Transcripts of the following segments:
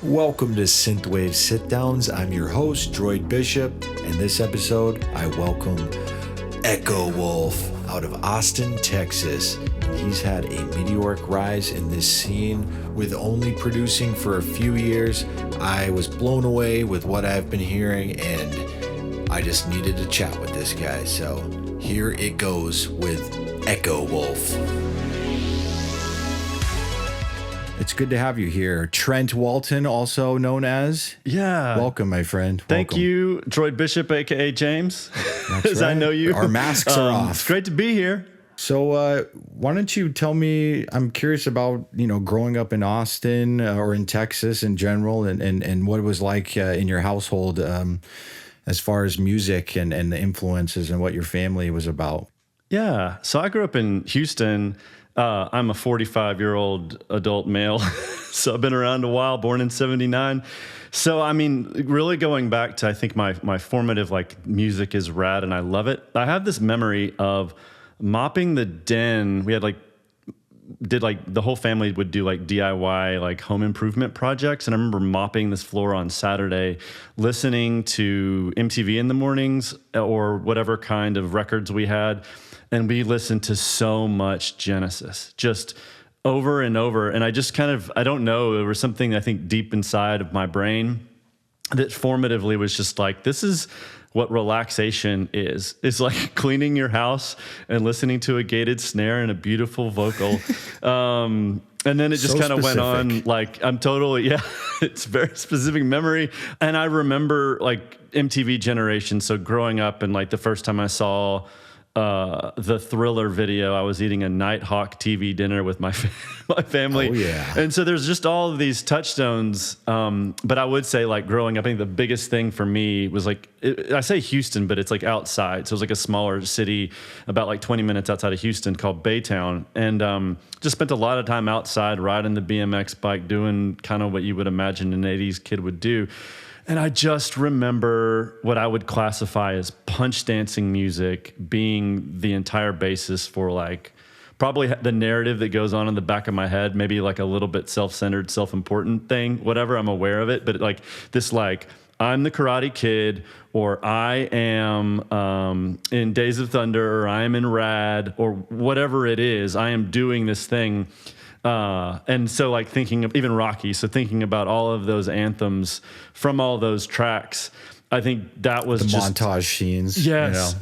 Welcome to SYNTHWAVE Sit-Downs. I'm your host, Droid Bishop, and this episode, I welcome Echo Wolf out of Austin, Texas. He's had a meteoric rise in this scene with only producing for a few years. I was blown away with what I've been hearing, and I just needed to chat with this guy. So here it goes with Echo Wolf. It's good to have you here. Trent Walton, also known as. Yeah. Welcome, my friend. Thank you, Droid Bishop, a.k.a. James, as right. I know you. Our masks are off. It's great to be here. So why don't you tell me, I'm curious about, growing up in Austin or in Texas in general and what it was like in your household as far as music and the influences and what your family was about. Yeah. So I grew up in Houston. I'm a 45-year-old adult male, so I've been around a while, born in 79. So, I mean, really going back to, I think my formative, music is rad and I love it. I have this memory of mopping the den. We had the whole family would do DIY, home improvement projects. And I remember mopping this floor on Saturday, listening to MTV in the mornings or whatever kind of records we had. And we listened to so much Genesis, just over and over. And I just I don't know, there was something I think deep inside of my brain that formatively was just this is what relaxation is. It's like cleaning your house and listening to a gated snare and a beautiful vocal. And then it just kind of went on I'm totally, it's a very specific memory. And I remember MTV generation. So growing up and the first time I saw the Thriller video, I was eating a Nighthawk TV dinner with my family. Oh, yeah. And so there's just all of these touchstones. But I would say growing up, I think the biggest thing for me was I say Houston, but it's outside. So it was a smaller city about 20 minutes outside of Houston called Baytown. And just spent a lot of time outside riding the BMX bike, doing kind of what you would imagine an 80s kid would do. And I just remember what I would classify as punch dancing music being the entire basis for probably the narrative that goes on in the back of my head, maybe a little bit self-centered, self-important thing, whatever, I'm aware of it. But this I'm the Karate Kid, or I am in Days of Thunder, or I am in Rad, or whatever it is, I am doing this thing. And so thinking of even Rocky, so thinking about all of those anthems from all those tracks, I think that was the just montage scenes. Yes.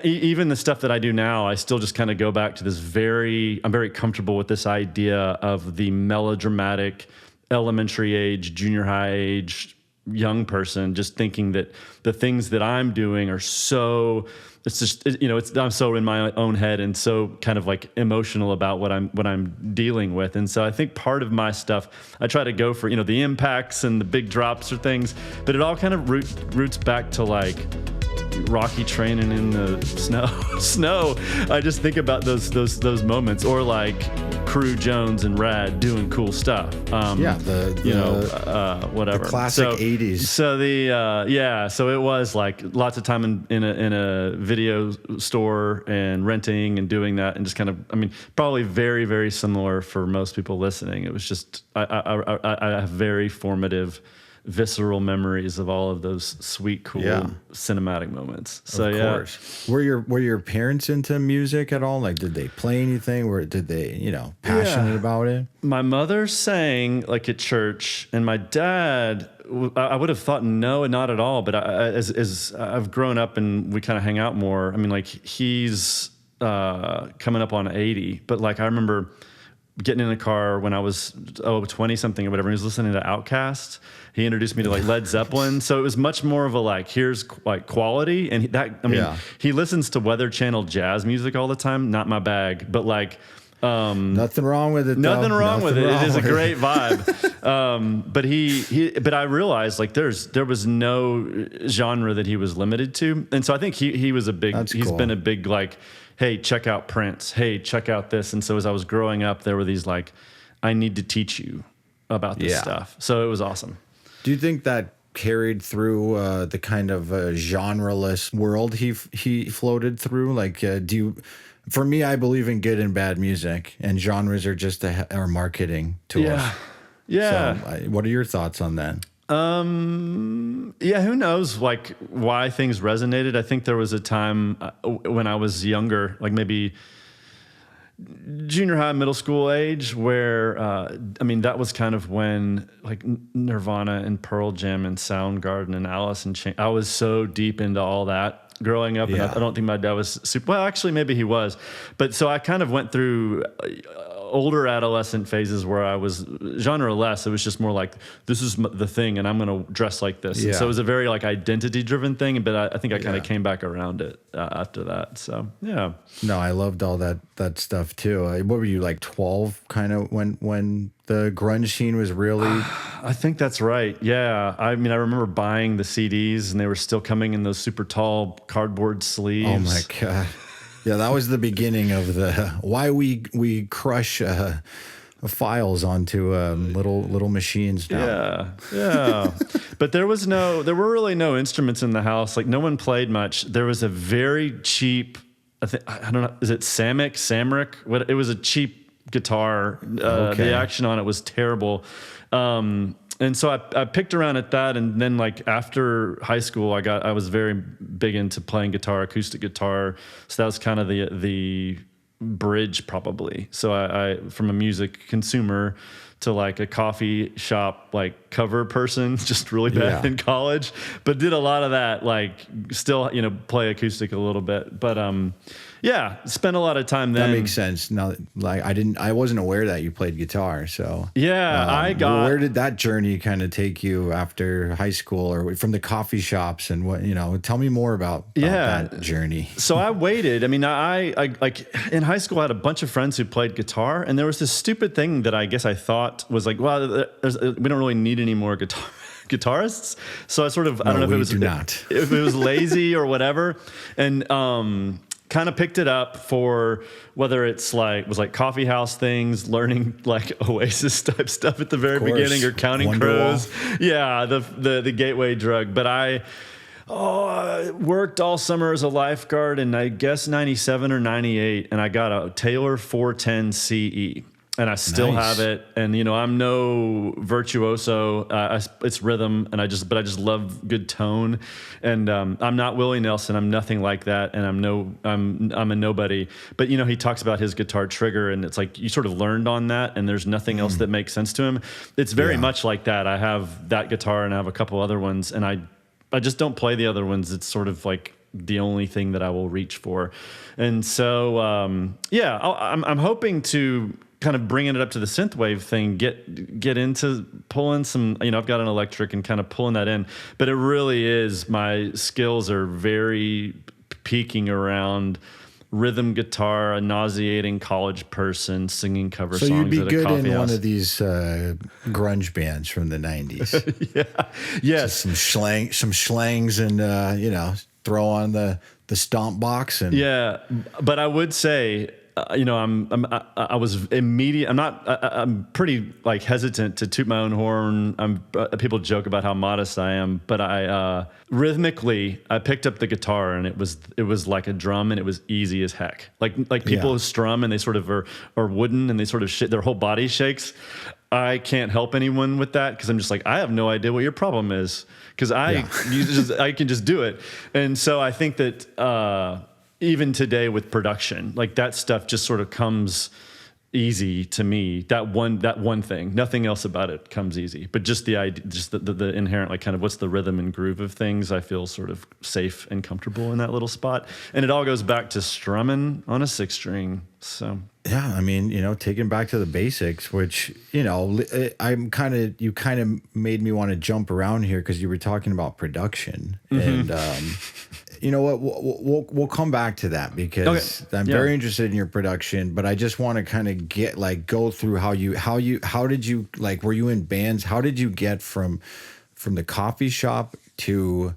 Even the stuff that I do now, I still just kind of go back to this I'm very comfortable with this idea of the melodramatic elementary age, junior high age, young person, just thinking that the things that I'm doing are so, it's just, I'm so in my own head and so kind of emotional about what I'm dealing with. And so I think part of my stuff, I try to go for, the impacts and the big drops or things, but it all kind of roots back to Rocky training in the snow. I just think about those moments, or Crew Jones and Rad doing cool stuff. Whatever. The classic 80s. So so it was lots of time in a video store and renting and doing that, and just kind of, probably very, very similar for most people listening. It was just, I have very formative, visceral memories of all of those sweet, cool cinematic moments. So of course. Were your parents into music at all? Did they play anything? Did they, passionate about it? My mother sang at church, and my dad, I would have thought no, not at all. But as I've grown up and we kind of hang out more, he's coming up on 80, but I remember getting in a car when I was 20 something or whatever. He was listening to Outkast. He introduced me to Led Zeppelin. So it was much more of a here's quality. And he listens to Weather Channel jazz music all the time. Not my bag, but nothing wrong with it. Nothing wrong with it. It is a great vibe. But I realized there was no genre that he was limited to. And so I think he was he's been a big hey, check out Prince. Hey, check out this. And so as I was growing up, there were these I need to teach you about this stuff. So it was awesome. Do you think that carried through the kind of genreless world he floated through? Like, do you? For me, I believe in good and bad music, and genres are just are marketing to us. Yeah. So, what are your thoughts on that? Yeah, who knows, like, why things resonated. I think there was a time when I was younger, like maybe junior high, middle school age, where, I mean, that was kind of when, like, Nirvana and Pearl Jam and Soundgarden and Alice in Chains, I was so deep into all that growing up, and I don't think my dad was super, well, actually, maybe he was, but so I kind of went through older adolescent phases where I was genre-less. It was just more like, this is the thing, and I'm going to dress like this. And so it was a very like identity-driven thing, but I think I kind of came back around it after that. So, yeah. No, I loved all that stuff too. What were you, like 12 kind of when the grunge scene was really... I think that's right. Yeah. I mean, I remember buying the CDs, and they were still coming in those super tall cardboard sleeves. Oh my God. Yeah, that was the beginning of the why we crush files onto little machines now. Yeah. But there were really no instruments in the house. Like, no one played much. There was a very cheap, I don't know, is it Samric? It was a cheap guitar. The action on it was terrible. And so I picked around at that, and then like after high school, I was very big into playing guitar, acoustic guitar. So that was kind of the bridge, probably. So I from a music consumer to like a coffee shop like cover person, just really bad in college, but did a lot of that. Like, still, play acoustic a little bit, but spent a lot of time then. That makes sense. Now, like, I wasn't aware that you played guitar. So where did that journey kind of take you after high school, or from the coffee shops, and what, tell me more about that journey. So I waited. I mean, I like in high school, I had a bunch of friends who played guitar, and there was this stupid thing that I guess I thought was like, well, we don't really need any more guitarists. So I sort of, I don't know if it was lazy or whatever. And, kind of picked it up for whether it's was like coffee house things, learning like Oasis type stuff at the very beginning, or Counting Crows. Yeah, the gateway drug. But I worked all summer as a lifeguard in, I guess, 97 or 98, and I got a Taylor 410 CE. And I still have it, and I'm no virtuoso. It's rhythm, and I just love good tone. And I'm not Willie Nelson. I'm nothing like that, and I'm a nobody. But he talks about his guitar trigger, and it's like you sort of learned on that, and there's nothing else that makes sense to him. It's very much like that. I have that guitar, and I have a couple other ones, and I just don't play the other ones. It's sort of like the only thing that I will reach for. And so I'm hoping to kind of bringing it up to the synthwave thing, get into pulling some, I've got an electric and kind of pulling that in, but it really is, my skills are very peaking around rhythm guitar, a nauseating college person singing cover songs at a coffee house. So you'd be good in one of these grunge bands from the 90s. Yes. Just some slangs, and, throw on the stomp box. And but I would say, I was immediate. I'm pretty like hesitant to toot my own horn. People joke about how modest I am, but I rhythmically I picked up the guitar, and it was like a drum, and it was easy as heck. Like people who strum and they sort of are wooden, and they sort of their whole body shakes. I can't help anyone with that, because I'm just like, I have no idea what your problem is, because I can just do it. And so I think that even today with production, like that stuff just sort of comes easy to me. That one thing, nothing else about it comes easy, but just the idea, just the inherent, like, kind of what's the rhythm and groove of things. I feel sort of safe and comfortable in that little spot. And it all goes back to strumming on a 6-string. So yeah, I mean, taking back to the basics, which, you kind of made me want to jump around here, because you were talking about production. And you know what, we'll come back to that, because I'm very interested in your production, but I just want to kind of go through how did you, like, were you in bands? How did you get from the coffee shop to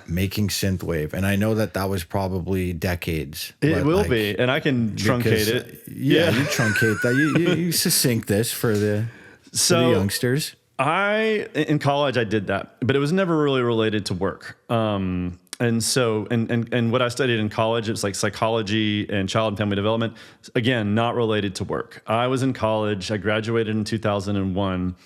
making synthwave? And I know that was probably decades. It will be, and I can truncate it. You truncate that. You succinct this for the youngsters. In college I did that, but it was never really related to work. And so, and what I studied in college, it's like psychology and child and family development. Again, not related to work. I was in college. I graduated in 2001,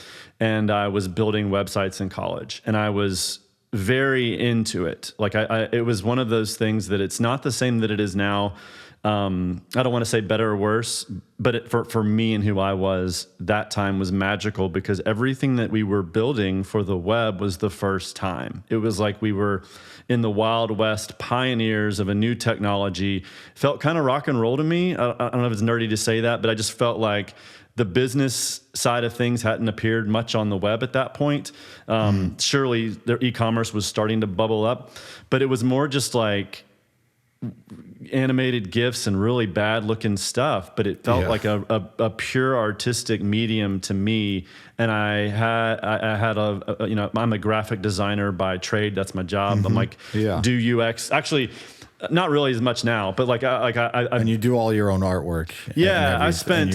and I was building websites in college, and I was very into it. Like it was one of those things that it's not the same that it is now. I don't want to say better or worse, but for me and who I was, that time was magical because everything that we were building for the web was the first time. It was like we were in the Wild West, pioneers of a new technology. Felt kind of rock and roll to me. I don't know if it's nerdy to say that, but I just felt like the business side of things hadn't appeared much on the web at that point. Surely their e-commerce was starting to bubble up, but it was more just like animated GIFs and really bad looking stuff, but it felt like a pure artistic medium to me. And I had I'm a graphic designer by trade. That's my job. I'm like, do UX. Actually, not really as much now, but and you do all your own artwork. I spent,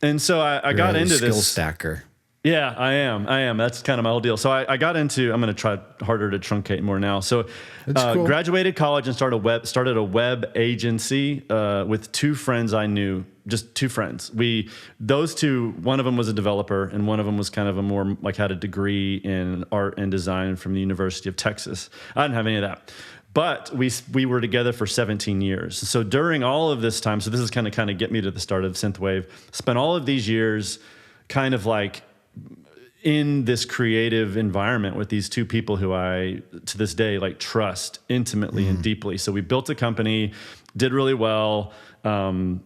and so I got into skill this stacker. Yeah, I am. That's kind of my whole deal. So I got into, I'm going to try harder to truncate more now. So cool. Graduated college and started a web agency with two friends I knew, just two friends. Those two, one of them was a developer and one of them was kind of a more like had a degree in art and design from the University of Texas. I didn't have any of that. But we were together for 17 years. So during all of this time, so this is kind of get me to the start of SYNTHWAVE, spent all of these years kind of like in this creative environment with these two people who I, to this day, like trust intimately and deeply. So we built a company, did really well, kind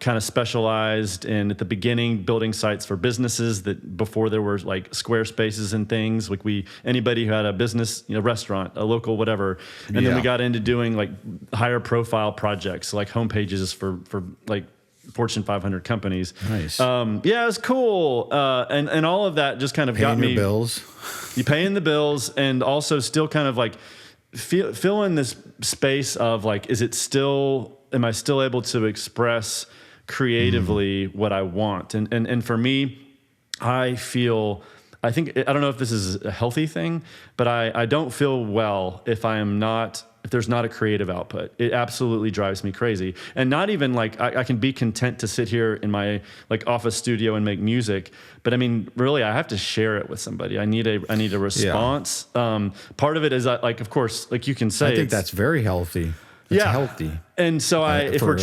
of specialized in at the beginning building sites for businesses that before there were like Squarespaces and things like anybody who had a business, restaurant, a local, whatever. And then we got into doing like higher profile projects, like homepages for like Fortune 500 companies. Nice. It was cool. And all of that just kind of got me. Paying your bills. You paying the bills and also still kind of like fill in this space of like, am I still able to express creatively what I want? And for me, I don't know if this is a healthy thing, but I don't feel well if there's not a creative output. It absolutely drives me crazy. And not even like, I can be content to sit here in my like office studio and make music, but I mean, really I have to share it with somebody. I need a response. Part of it is like, of course, like you can say, I think that's very healthy. It's healthy. And so if we're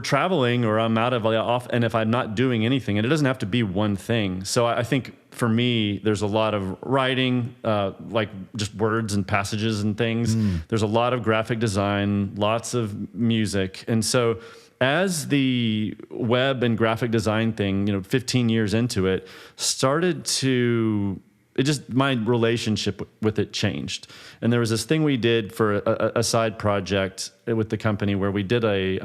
traveling or I'm out of off, and if I'm not doing anything, and it doesn't have to be one thing. So I think for me, there's a lot of writing, like just words and passages and things. There's a lot of graphic design, lots of music. And so as the web and graphic design thing, 15 years into it, my relationship with it changed. And there was this thing we did for a side project with the company where we did a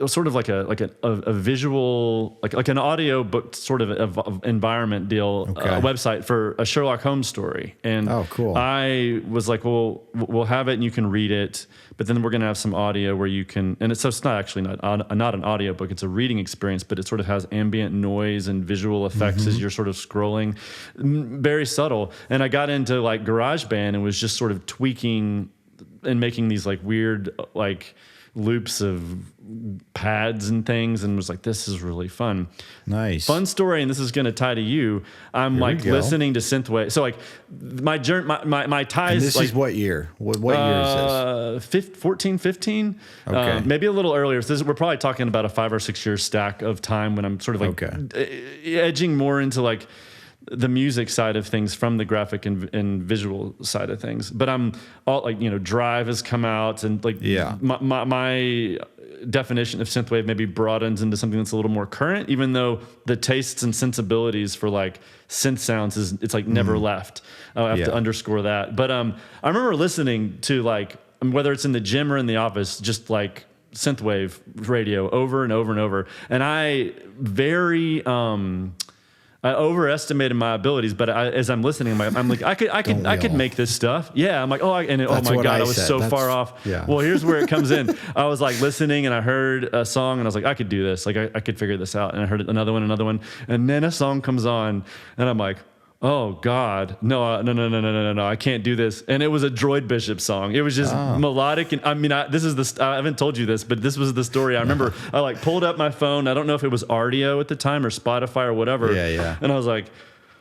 sort of like a visual, like an audio book sort of environment deal, a website for a Sherlock Holmes story. And cool. I was like, well, we'll have it and you can read it, but then we're going to have some audio where you can, and it's not actually not an audio book, it's a reading experience, but it sort of has ambient noise and visual effects as you're sort of scrolling, very subtle. And I got into like GarageBand and was just sort of tweaking and making these like weird, like loops of pads and things, and was like, this is really fun. Nice. Fun story, and this is going to tie to you. I'm like listening to synthwave. So like my journey, my ties. And this like, is what year? What year is this? 14, 15. Okay. Maybe a little earlier. So we're probably talking about a 5 or 6 year stack of time when I'm sort of like edging more into like the music side of things from the graphic and visual side of things. But I'm all like, Drive has come out and like my definition of synthwave maybe broadens into something that's a little more current, even though the tastes and sensibilities for like synth sounds it's like never left. I have to underscore that. But I remember listening to like, whether it's in the gym or in the office, just like synthwave radio over and over and over. And I very, overestimated my abilities, but as I'm listening, I'm like, I could make this stuff. Yeah. I'm like, oh my God, I was so far off. Yeah. Well, here's where it comes in. I was like listening and I heard a song and I was like, I could do this. Like I could figure this out. And I heard another one. And then a song comes on and I'm like, oh God, no, I can't do this. And it was a Droid Bishop song. It was just melodic. And I mean, I haven't told you this, but this was the story. I remember I like pulled up my phone. I don't know if it was RDO at the time or Spotify or whatever. Yeah. And I was like,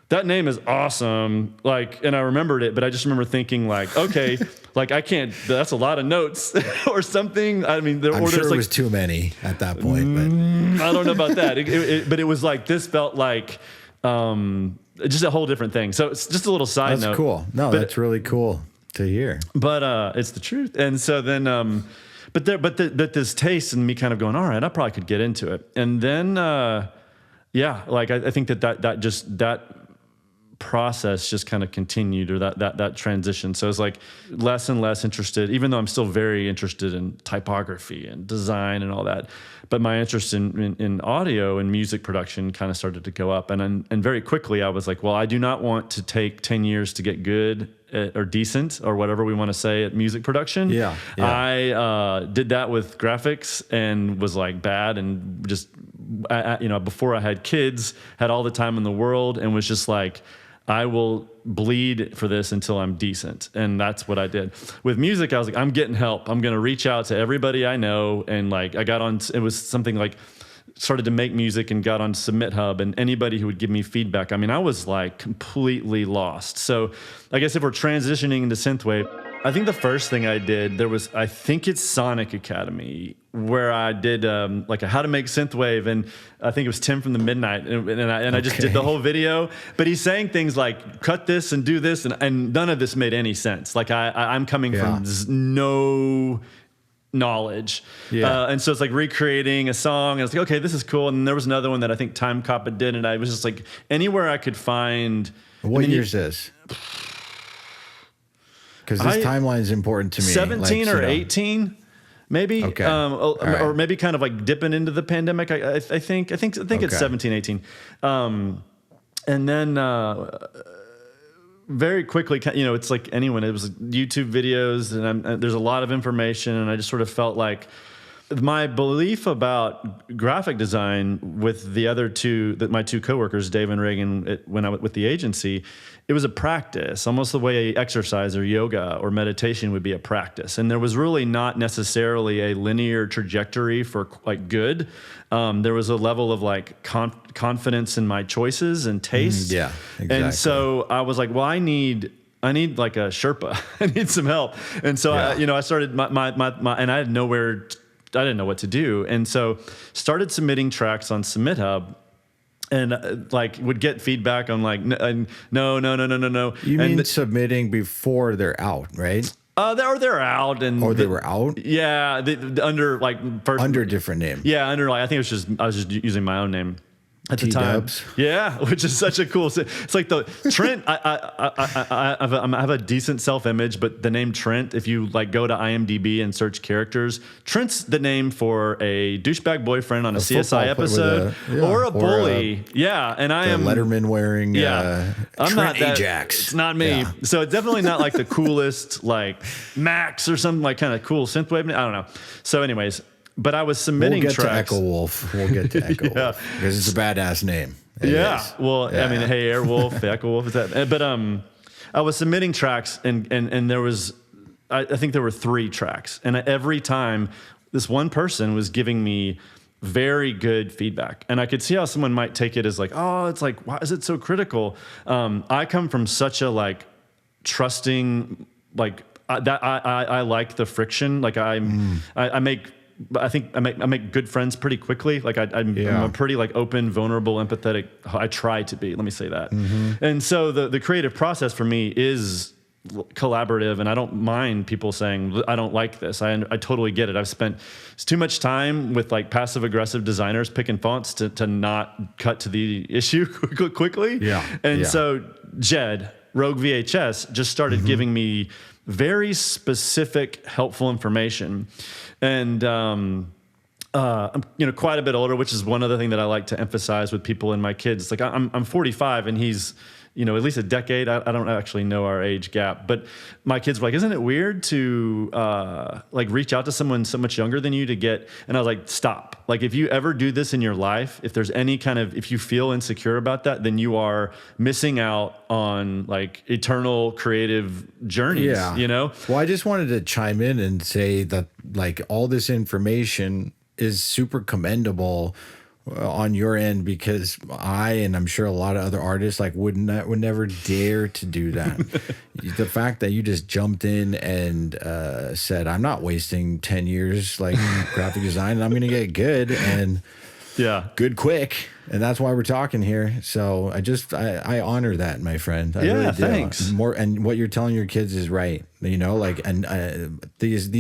that name is awesome. Like, and I remembered it, but I just remember thinking like, okay, like I can't, that's a lot of notes or something. I mean, I'm sure it was too many at that point, but I don't know about that. But it was like, this felt like, just a whole different thing. So it's just a little side note. That's cool. No, that's really cool to hear. But it's the truth. And so then, but this taste and me kind of going, all right, I probably could get into it. And then, like I think that process just kind of continued, or that transition. So it's like less and less interested, even though I'm still very interested in typography and design and all that. But my interest in audio and music production kind of started to go up. And very quickly I was like, well, I do not want to take 10 years to get good or decent or whatever we want to say at music production. Yeah. I did that with graphics and was like bad and just, before I had kids, had all the time in the world and was just like, I will bleed for this until I'm decent. And that's what I did. With music, I was like, I'm getting help. I'm going to reach out to everybody I know. And like, I got on, it was something like, started to make music and got on SubmitHub and anybody who would give me feedback. I mean, I was like completely lost. So I guess if we're transitioning into synthwave, I think the first thing I did, I think it's Sonic Academy, where I did like a how to make synthwave, and I think it was Tim from the Midnight, and I just did the whole video. But he's saying things like cut this and do this, and none of this made any sense. Like I'm coming from no knowledge, and so it's like recreating a song, and it's like, okay, this is cool. And there was another one that I think Time Coppa did, and I was just like, anywhere I could find. What year's this? Because this timeline is important to me. 17 or 18, maybe. Okay. Or maybe kind of like dipping into the pandemic. I think it's 17, 18. And then very quickly, it's like anyone. It was YouTube videos, and there's a lot of information, and I just sort of felt like my belief about graphic design with the other two, my two coworkers, Dave and Reagan, when I was with the agency, it was a practice, almost the way exercise or yoga or meditation would be a practice. And there was really not necessarily a linear trajectory for like good. There was a level of like confidence in my choices and tastes. Yeah, exactly. And so I was like, well, I need like a Sherpa. I need some help. And so I started my and I had nowhere. I didn't know what to do. And so started submitting tracks on SubmitHub, and like would get feedback on like, no. You mean submitting before they're out, right? They're out, and they were out. Yeah, under like under different name. Yeah, under like I think I was just using my own name at the time. T-dubs. Yeah, which is such a cool. It's like the Trent. I have a decent self-image, but the name Trent, if you like go to IMDb and search characters, Trent's the name for a douchebag boyfriend on a CSI episode or a bully. And I am Letterman wearing. I'm Trent not that, Ajax. It's not me. Yeah. So it's definitely not like the coolest like Max or some like kind of cool synthwave. I don't know. So anyways. But I was submitting tracks. We'll get to Echo Wolf because it's a badass name. It is. Well, I mean, hey, Airwolf, Echo Wolf is that. But I was submitting tracks, and there was, I think there were 3 tracks, and every time this one person was giving me very good feedback, and I could see how someone might take it as like, oh, it's like, why is it so critical? I come from such a like trusting, like that I like the friction. Like I make good friends pretty quickly. Like I'm a pretty like open, vulnerable, empathetic. I try to be. Let me say that. Mm-hmm. And so the creative process for me is collaborative, and I don't mind people saying I don't like this. I totally get it. I've spent too much time with like passive aggressive designers picking fonts to not cut to the issue quickly. Yeah. And so Jed, Rogue VHS, just started giving me very specific, helpful information. And I'm, quite a bit older, which is one other thing that I like to emphasize with people and my kids. It's like I'm 45 and he's, at least a decade. I don't actually know our age gap, but my kids were like, isn't it weird to like reach out to someone so much younger than you to get? And I was like, stop. Like if you ever do this in your life, if there's any if you feel insecure about that, then you are missing out on like eternal creative journeys, Well, I just wanted to chime in and say that like all this information is super commendable on your end, because and I'm sure a lot of other artists like would never dare to do that. The fact that you just jumped in and said, I'm not wasting 10 years like graphic design, and I'm going to get good and good quick. And that's why we're talking here. So I honor that, my friend. I really do. Thanks. And what you're telling your kids is right. These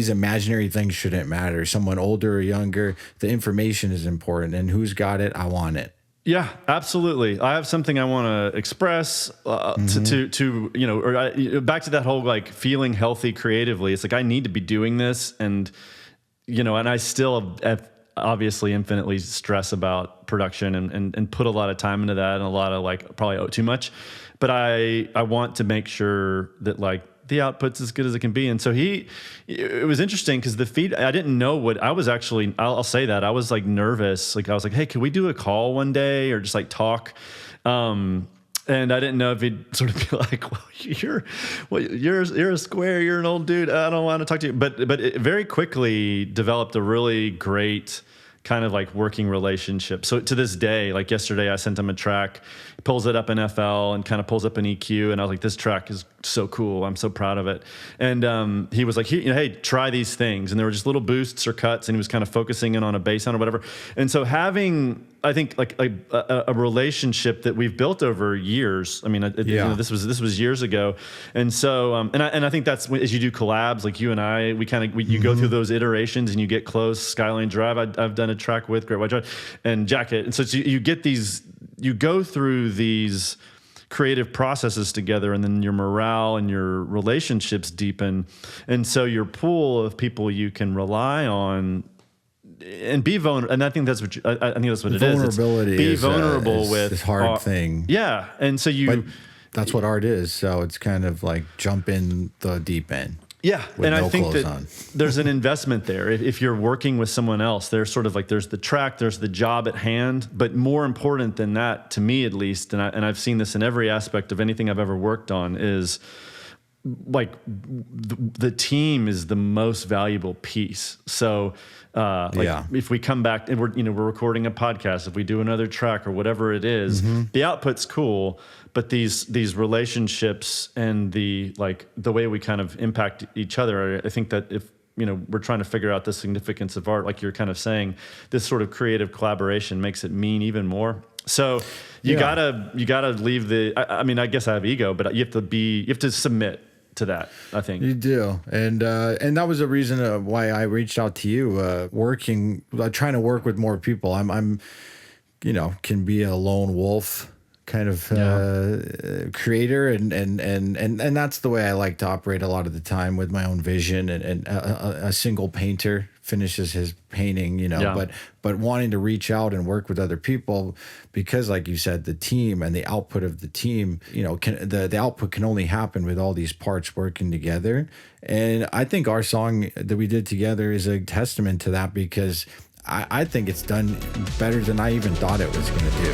imaginary things shouldn't matter. Someone older or younger, the information is important, and who's got it, I want it. Yeah, absolutely. I have something I want to express back to that whole like feeling healthy creatively. It's like I need to be doing this, and and I still have obviously infinitely stress about production and put a lot of time into that, and a lot of like probably too much, but I want to make sure that like the output's as good as it can be. And so it was interesting because I didn't know what I was actually, I'll say that I was like nervous. Like I was like, hey, can we do a call one day or just like talk? And I didn't know if he'd sort of be like, well, you're a square, you're an old dude, I don't want to talk to you. But it very quickly developed a really great kind of like working relationship. So to this day, like yesterday, I sent him a track, he pulls it up in FL and kind of pulls up an EQ. And I was like, this track is so cool. I'm so proud of it. And he was like, hey, try these things. And there were just little boosts or cuts, and he was kind of focusing in on a bass sound or whatever. And so having, I think like a relationship that we've built over years. I mean, this was years ago. And so, and I think that's as you do collabs, like you and I, you go through those iterations and you get close. Skyline Drive, I've done a track with Great White Drive and Jacket. And so you get you go through these creative processes together, and then your morale and your relationships deepen. And so your pool of people you can rely on and be vulnerable. And I think that's what I think that's what it is. Vulnerability. Be vulnerable with this hard thing. Yeah. And so but that's what art is. So it's kind of like jump in the deep end. Yeah. And I think that on. There's an investment there. If you're working with someone else, there's sort of like, there's the track, there's the job at hand, but more important than that, to me at least, and I've seen this in every aspect of anything I've ever worked on, is like the team is the most valuable piece. So if we come back and we're recording a podcast, if we do another track or whatever it is, the output's cool, but these relationships and the way we kind of impact each other, I think that if we're trying to figure out the significance of art, like you're kind of saying, this sort of creative collaboration makes it mean even more. So you gotta leave I guess I have ego, but you have to submit to that, I think. You do. And that was a reason why I reached out to you, trying to work with more people. I'm can be a lone wolf kind of creator, and that's the way I like to operate a lot of the time, with my own vision, and a single painter finishes his painting, but wanting to reach out and work with other people, because like you said, the team and the output of the team, the output can only happen with all these parts working together. And I think our song that we did together is a testament to that, because I think it's done better than I even thought it was going to do.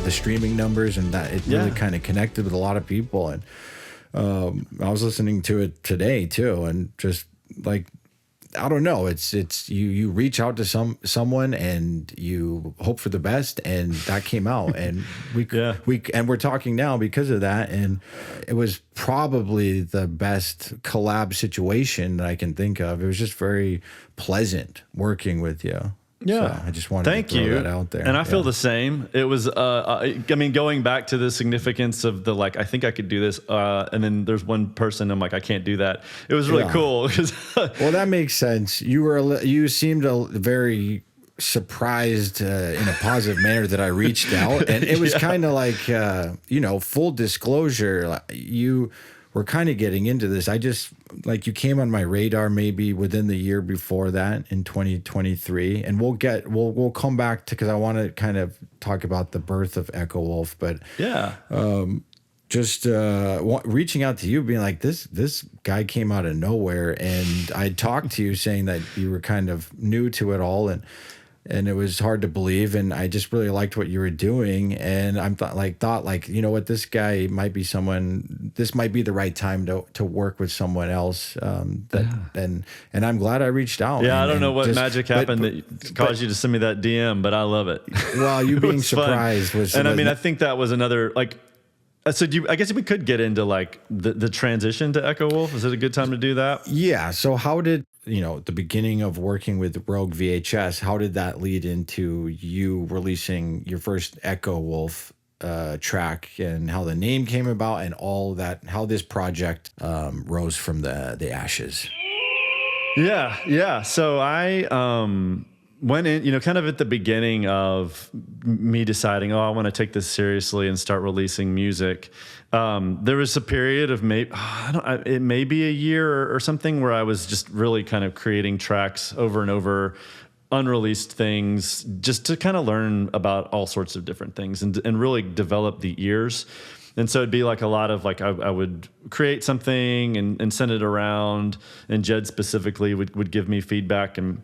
The streaming numbers, and that it really kind of connected with a lot of people. And I was listening to it today too, and just like, I don't know, it's you reach out to someone and you hope for the best, and that came out, and we're talking now because of that. And it was probably the best collab situation that I can think of. It was just very pleasant working with you. Yeah, so I just wanted to throw that out there. And I feel the same. It was, I mean, going back to the significance of the like, I think I could do this, and then there's one person I'm like, I can't do that. It was really cool. Well, that makes sense. You seemed very surprised in a positive manner that I reached out, and it was kind of like full disclosure. You were kind of getting into this. I just you came on my radar maybe within the year before that in 2023, and we'll come back to, because I want to kind of talk about the birth of Echo Wolf, but just reaching out to you, being like, this guy came out of nowhere, and I talked to you saying that you were kind of new to it all, and it was hard to believe, and I just really liked what you were doing, and I thought you know what, this guy might be someone. This might be the right time to work with someone else. And I'm glad I reached out. Yeah, I don't know what magic happened that caused you to send me that DM, but I love it. Well, you being surprised was, and I mean, I think that was another like. So I guess we could get into like the transition to Echo Wolf. Is it a good time to do that? Yeah. So how did, the beginning of working with Rogue VHS, how did that lead into you releasing your first Echo Wolf track, and how the name came about, and all that, how this project rose from the ashes? Yeah. So I went in, kind of at the beginning of me deciding, I want to take this seriously and start releasing music. There was a period of it may be a year or something, where I was just really kind of creating tracks over and over, unreleased things, just to kind of learn about all sorts of different things and really develop the ears. And so it'd be like a lot of like, I would create something and send it around, and Jed specifically would give me feedback, and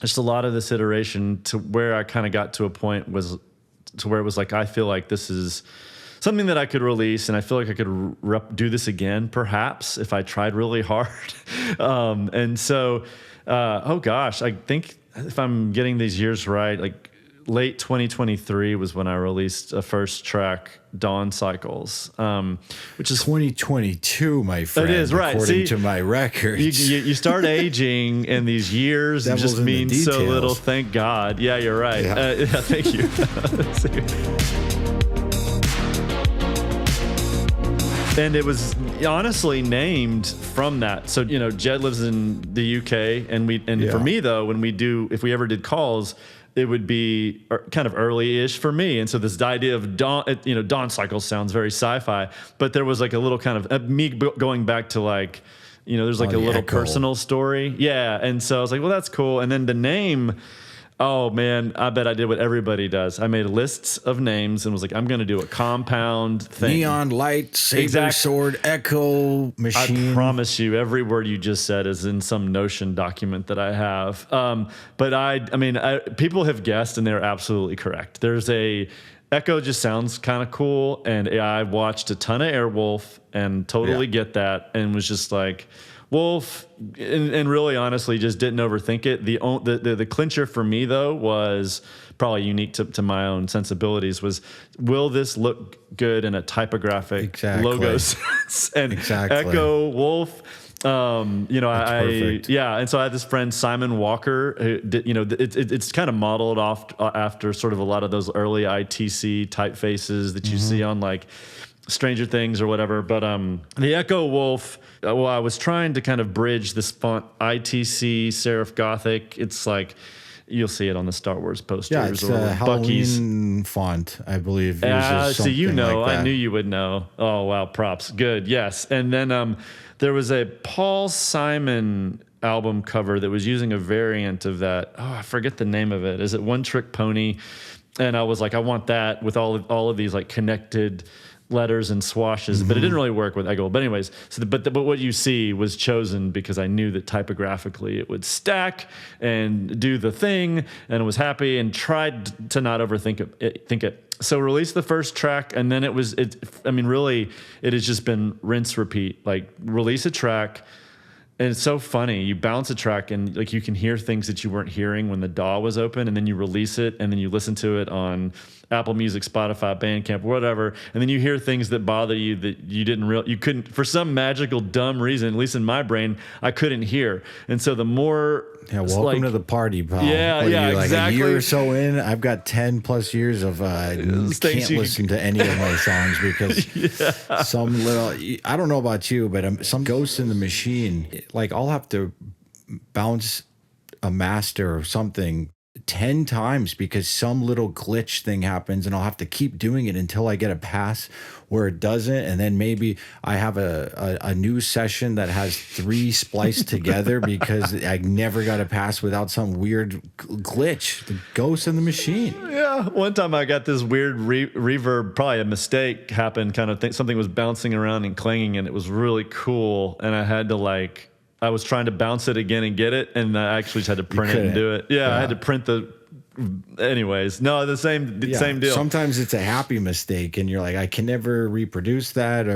just a lot of this iteration to where I kind of got to a point where it was like, I feel like this is something that I could release, and I feel like I could do this again, perhaps, if I tried really hard. And so, I think if I'm getting these years right, like late 2023 was when I released a first track, Dawn Cycles, which is 2022, my friend. It is, right. According to my records. You start aging, and these years just mean so little. Thank God. Yeah, you're right. Yeah. Thank you. And it was honestly named from that. So, Jed lives in the UK, and for me though, if we ever did calls, it would be kind of early-ish for me. And so this idea of Dawn Cycles sounds very sci-fi, but there was like a little kind of me going back to like, there's like a little personal story. Yeah. And so I was like, well, that's cool. And then the name, oh man, I bet I did what everybody does. I made lists of names and was like, I'm going to do a compound thing. Neon light, saber sword, echo machine. I promise you, every word you just said is in some Notion document that I have. But people have guessed, and they're absolutely correct. Echo just sounds kind of cool, and I watched a ton of Airwolf and totally get that, and was just like, Wolf, and really honestly just didn't overthink it. The clincher for me though was probably unique to my own sensibilities, was, will this look good in a typographic logo sense? And Echo Wolf, and so I had this friend Simon Walker who did, it's kind of modeled off after sort of a lot of those early ITC typefaces that you see on like Stranger Things or whatever. But the Echo Wolf, I was trying to kind of bridge this font ITC serif Gothic. It's like, you'll see it on the Star Wars posters. Yeah, it's a Halloween font, I believe. So I knew you would know. Oh wow, props, good, yes. And then there was a Paul Simon album cover that was using a variant of that. Oh, I forget the name of it. Is it One Trick Pony? And I was like, I want that with all of these like connected letters and swashes, but it didn't really work with Echo. But anyways, but what you see was chosen because I knew that typographically it would stack and do the thing, and I was happy and tried to not overthink it. So released the first track, and then it has just been rinse repeat. Like, release a track, and it's so funny. You bounce a track, and like you can hear things that you weren't hearing when the DAW was open, and then you release it, and then you listen to it on Apple Music, Spotify, Bandcamp, whatever, and then you hear things that bother you that you couldn't, for some magical dumb reason, at least in my brain, I couldn't hear. And so the more, welcome to the party, pal. Yeah, like exactly. A year or so in, I've got 10 plus years of can't listen to any of my songs because some little, I don't know about you, but some ghost in the machine, like I'll have to bounce a master or something 10 times because some little glitch thing happens, and I'll have to keep doing it until I get a pass where it doesn't, and then maybe I have a new session that has 3 spliced together because I never got a pass without some weird glitch. The ghost in the machine. Yeah, one time I got this weird reverb, probably a mistake happened, kind of thing. Something was bouncing around and clanging, and it was really cool, and I had to I was trying to bounce it again and get it, and I actually just had to print it and do it. Yeah, I had to print the. Anyways, no, the same deal. Sometimes it's a happy mistake, and you're like, I can never reproduce that,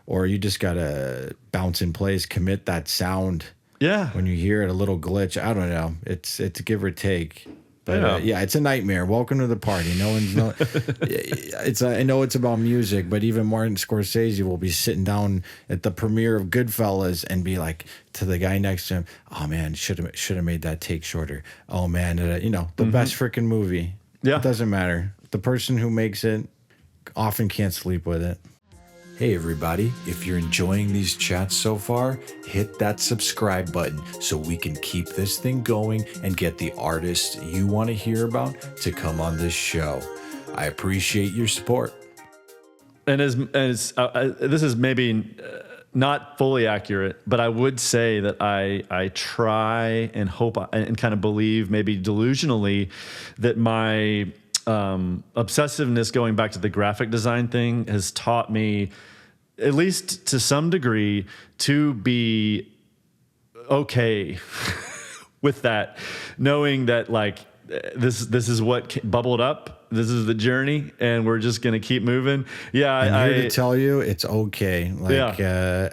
or you just gotta bounce in place, commit that sound. Yeah. When you hear it, a little glitch. I don't know. It's give or take. But it's a nightmare. Welcome to the party. I know it's about music, but even Martin Scorsese will be sitting down at the premiere of Goodfellas and be like to the guy next to him, "Oh man, should have made that take shorter. Oh man, the best freaking movie. Yeah, it doesn't matter. The person who makes it often can't sleep with it." Hey everybody, if you're enjoying these chats so far, hit that subscribe button so we can keep this thing going and get the artists you want to hear about to come on this show. I appreciate your support. And as this is maybe not fully accurate, but I would say that I try and hope and kind of believe, maybe delusionally, that my obsessiveness going back to the graphic design thing has taught me, at least to some degree, to be okay with that, knowing that this is what bubbled up. This is the journey, and we're just going to keep moving. Yeah, I'm here to tell you it's okay. The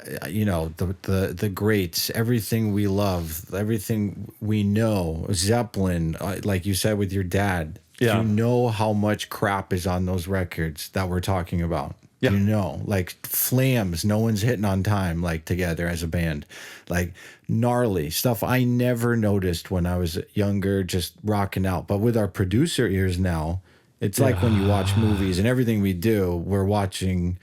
greats, everything we love, everything we know, Zeppelin, like you said with your dad. Yeah. You know how much crap is on those records that we're talking about. Yeah. You know, like Flams, no one's hitting on time, like together as a band, like gnarly stuff I never noticed when I was younger, just rocking out. But with our producer ears now, it's like when you watch movies and everything we do, we're watching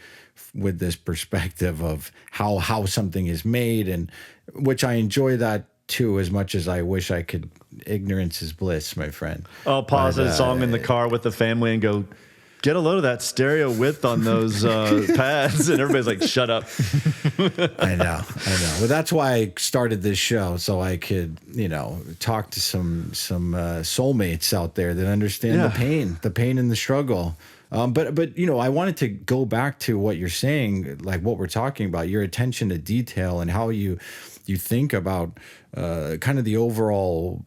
with this perspective of how something is made, and which I enjoy that too, as much as I wish I could. Ignorance is bliss, my friend. I'll pause a song in the car with the family and go, get a load of that stereo width on those pads, and everybody's like, shut up. I know. Well, that's why I started this show, so I could, talk to some soulmates out there that understand the pain and the struggle. But I wanted to go back to what you're saying, like what we're talking about, your attention to detail and how you think about kind of the overall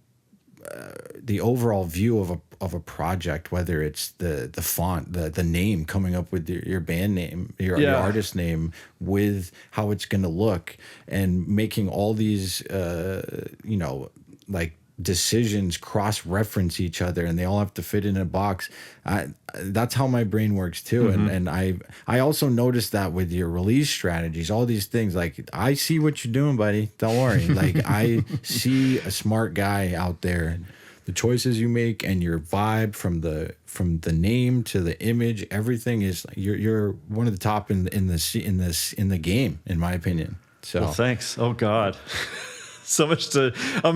view of a project, whether it's the font, the name, coming up with your band name, your artist name, with how it's going to look, and making all these decisions cross-reference each other, and they all have to fit in a box. That's how my brain works too. Mm-hmm. And I also noticed that with your release strategies, all these things, like, I see what you're doing, buddy. Don't worry. Like, I see a smart guy out there. The choices you make and your vibe from the name to the image, everything is, you're one of the top in the game, in my opinion. So, well, thanks. Oh God. So much if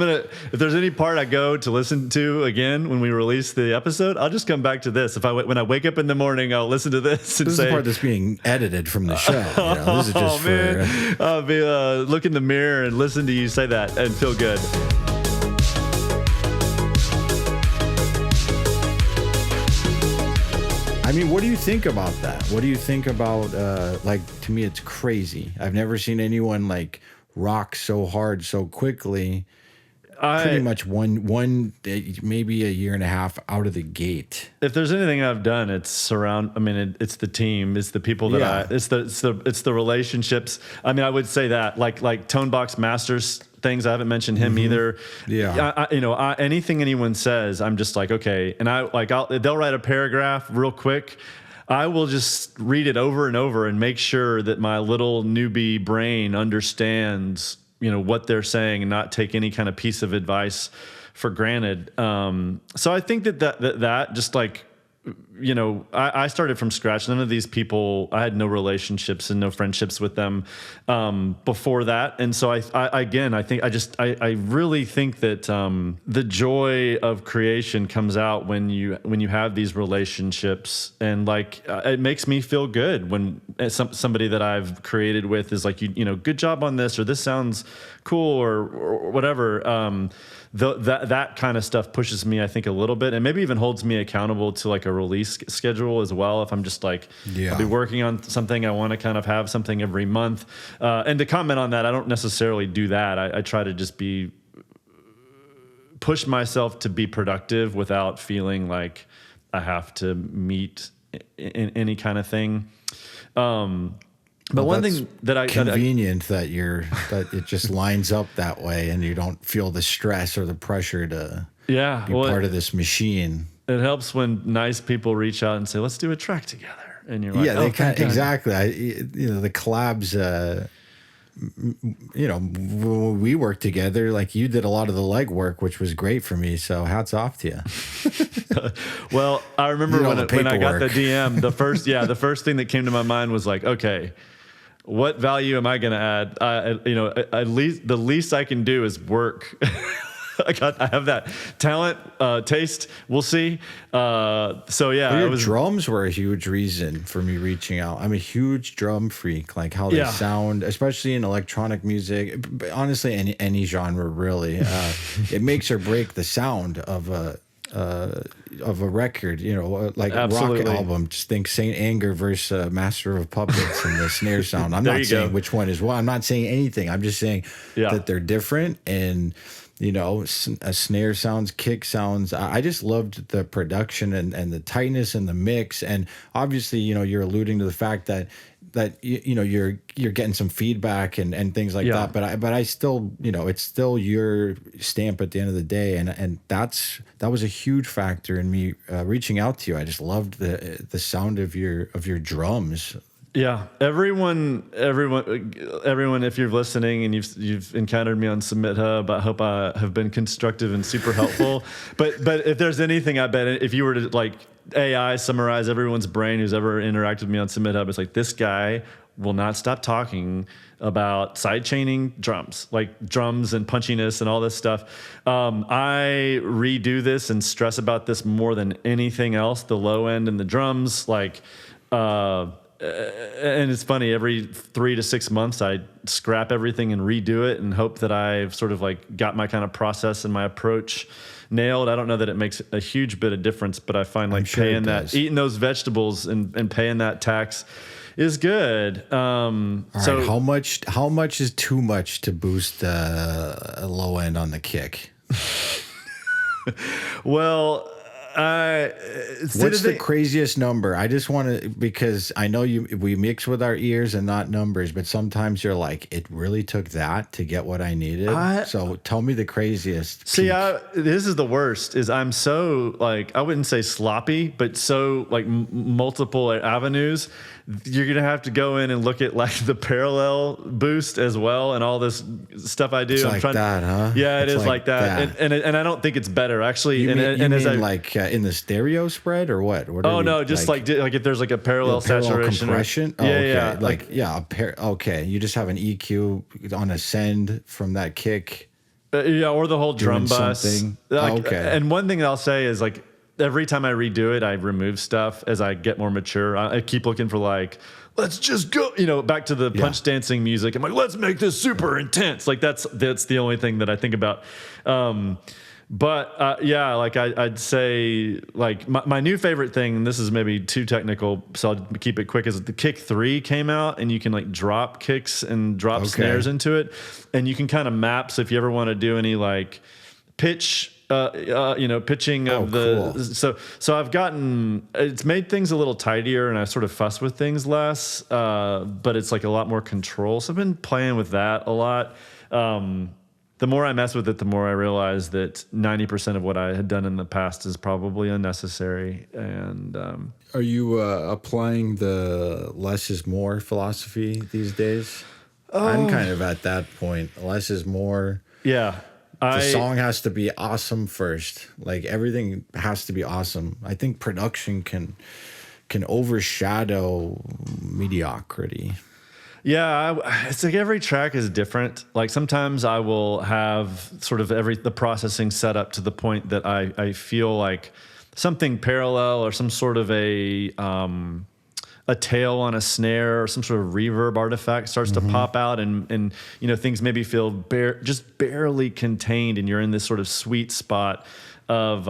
there's any part I go to listen to again when we release the episode, I'll just come back to this. When I wake up in the morning, I'll listen to this and this say, is the part that's being edited from the show. This is just for... I'll be look in the mirror and listen to you say that and feel good. I mean, what do you think about that? What do you think about, to me, it's crazy. I've never seen anyone rock so hard so quickly. Pretty much one maybe a year and a half out of the gate. If there's anything I've done, it's it's the team, it's the people that it's the relationships. I mean, I would say that like Tonebox Masters things. I haven't mentioned him either. Yeah. Anything anyone says, I'm just like, okay. And they'll write a paragraph real quick. I will just read it over and over and make sure that my little newbie brain understands, what they're saying and not take any kind of piece of advice for granted. So I think that just like, I started from scratch. None of these people, I had no relationships and no friendships with them before that. And so I really think that the joy of creation comes out when you have these relationships, and like it makes me feel good when somebody that I've created with is like, good job on this, or this sounds cool, or whatever. That kind of stuff pushes me, I think, a little bit, and maybe even holds me accountable to like a release schedule as well. If I'm just like, I'll be working on something, I want to kind of have something every month. And to comment on that, I don't necessarily do that. I try to just push myself to be productive without feeling like I have to meet in any kind of thing. But one thing that convenient that it just lines up that way, and you don't feel the stress or the pressure to be part of this machine. It helps when nice people reach out and say, "Let's do a track together," and you're like, "Yeah, they kind of exactly." The collabs. When we worked together, like you did a lot of the legwork, which was great for me. So hats off to you. Well, I remember when I got the DM, the first thing that came to my mind was like, okay, what value am I going to add? At least the least I can do is work. I have that talent, taste. We'll see. Your drums were a huge reason for me reaching out. I'm a huge drum freak, like how they sound, especially in electronic music. Honestly, any genre really. It makes or break the sound of a record, like Absolutely. a rock album. Just think Saint Anger versus Master of Puppets and the snare sound. I'm not saying which one is what. I'm not saying anything. I'm just saying that they're different, and a snare sounds, kick sounds. I just loved the production and the tightness and the mix. And obviously, you're alluding to the fact that you're getting some feedback and things like that. But I still, it's still your stamp at the end of the day. And that was a huge factor in me reaching out to you. I just loved the sound of your drums. Yeah, everyone, if you're listening and you've encountered me on Submit Hub, I hope I have been constructive and super helpful. but if there's anything, I bet if you were to like AI summarize everyone's brain who's ever interacted with me on Submit Hub, it's like, this guy will not stop talking about sidechaining drums, like drums and punchiness and all this stuff. I redo this and stress about this more than anything else, the low end and the drums, like, and it's funny, every 3 to 6 months, I scrap everything and redo it and hope that I've sort of like got my kind of process and my approach nailed. I don't know that it makes a huge bit of difference, but I find like eating those vegetables and paying that tax is good. Right, how much is too much to boost a low end on the kick? Well, what's the craziest number? I just want to, because I know we mix with our ears and not numbers, but sometimes you're like, it really took that to get what I needed. So tell me the craziest. See, this is the worst. Is I'm so like, I wouldn't say sloppy, but so like multiple avenues. You're gonna have to go in and look at like the parallel boost as well, and all this stuff I do. It's that, huh? Yeah, it is like that. And I don't think it's better actually. You mean like in the stereo spread or what? No, just like if there's like a parallel saturation compression. Okay. You just have an EQ on a send from that kick. Or the whole drum bus. Okay. And one thing I'll say is like, every time I redo it, I remove stuff as I get more mature. I keep looking for like, let's just go, back to the punch dancing music. I'm like, let's make this super intense. Like that's the only thing that I think about. Like I'd say like my new favorite thing, and this is maybe too technical, so I'll keep it quick, is the Kick 3 came out, and you can like drop kicks and drop snares into it. And you can kind of map. So if you ever want to do any like pitch, pitching of the, cool. So I've gotten, it's made things a little tidier, and I sort of fuss with things less, but it's like a lot more control. So I've been playing with that a lot. the more I mess with it, the more I realize that 90% of what I had done in the past is probably unnecessary. And are you applying the less is more philosophy these days? I'm kind of at that point. Less is more. Yeah. The song has to be awesome first. Like everything has to be awesome. I think production can overshadow mediocrity. Yeah, it's like every track is different. Like sometimes I will have sort of the processing set up to the point that I feel like something parallel or some sort of a tail on a snare or some sort of reverb artifact starts to pop out, and you know, things maybe feel just barely contained, and you're in this sort of sweet spot of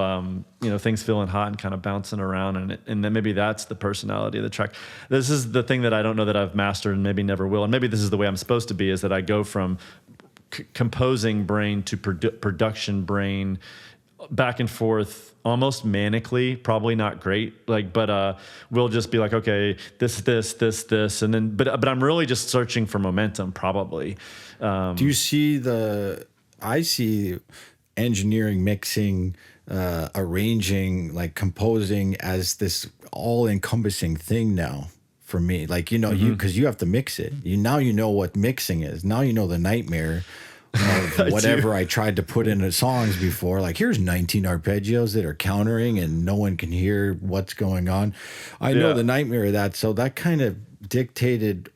you know, things feeling hot and kind of bouncing around, and then maybe that's the personality of the track. This is the thing that I don't know that I've mastered and maybe never will, and maybe this is the way I'm supposed to be, is that I go from composing brain to production brain, back and forth almost manically, probably not great, like, but we'll just be like, okay, this, and then but I'm really just searching for momentum, probably. Do you see I see engineering, mixing, arranging, like composing as this all-encompassing thing now for me. Like, you know, because you have to mix it. You know what mixing is. Now you know the nightmare of whatever I tried to put into songs before. Like, here's 19 arpeggios that are countering and no one can hear what's going on. I know the nightmare of that. So that kind of dictated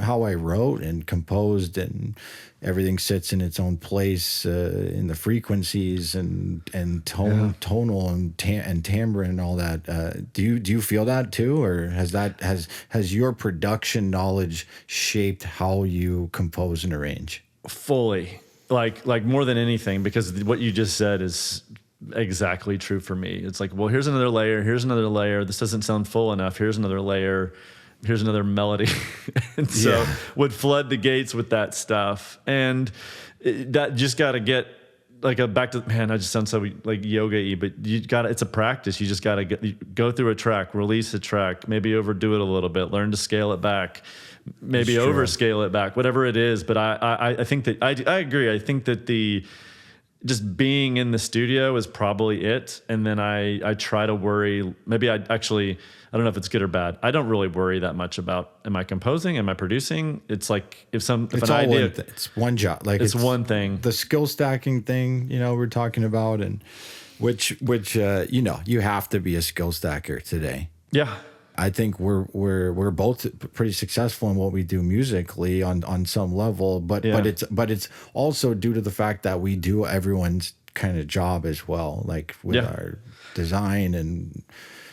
how I wrote and composed, and everything sits in its own place in the frequencies and tonal and timbre and all that. Do you feel that too, or has your production knowledge shaped how you compose and arrange? Fully, like more than anything, because what you just said is exactly true for me. It's like, well, here's another layer. This doesn't sound full enough. Here's another layer. Here's another melody. And so would flood the gates with that stuff. And that just got to get like back to, man, I just sound so like yoga-y, but it's a practice. You just got to go through a track, release a track, maybe overdo it a little bit, learn to scale it back, maybe overscale it back, whatever it is. But I think that I agree. I think that just being in the studio is probably it. And then I try to worry, maybe I don't know if it's good or bad. I don't really worry that much about, am I composing? Am I producing? It's like, it's one job. Like it's one thing. The skill stacking thing, you know, we're talking about, and which you know, you have to be a skill stacker today. Yeah. I think we're both pretty successful in what we do musically on some level, but it's also due to the fact that we do everyone's kind of job as well, like with our design and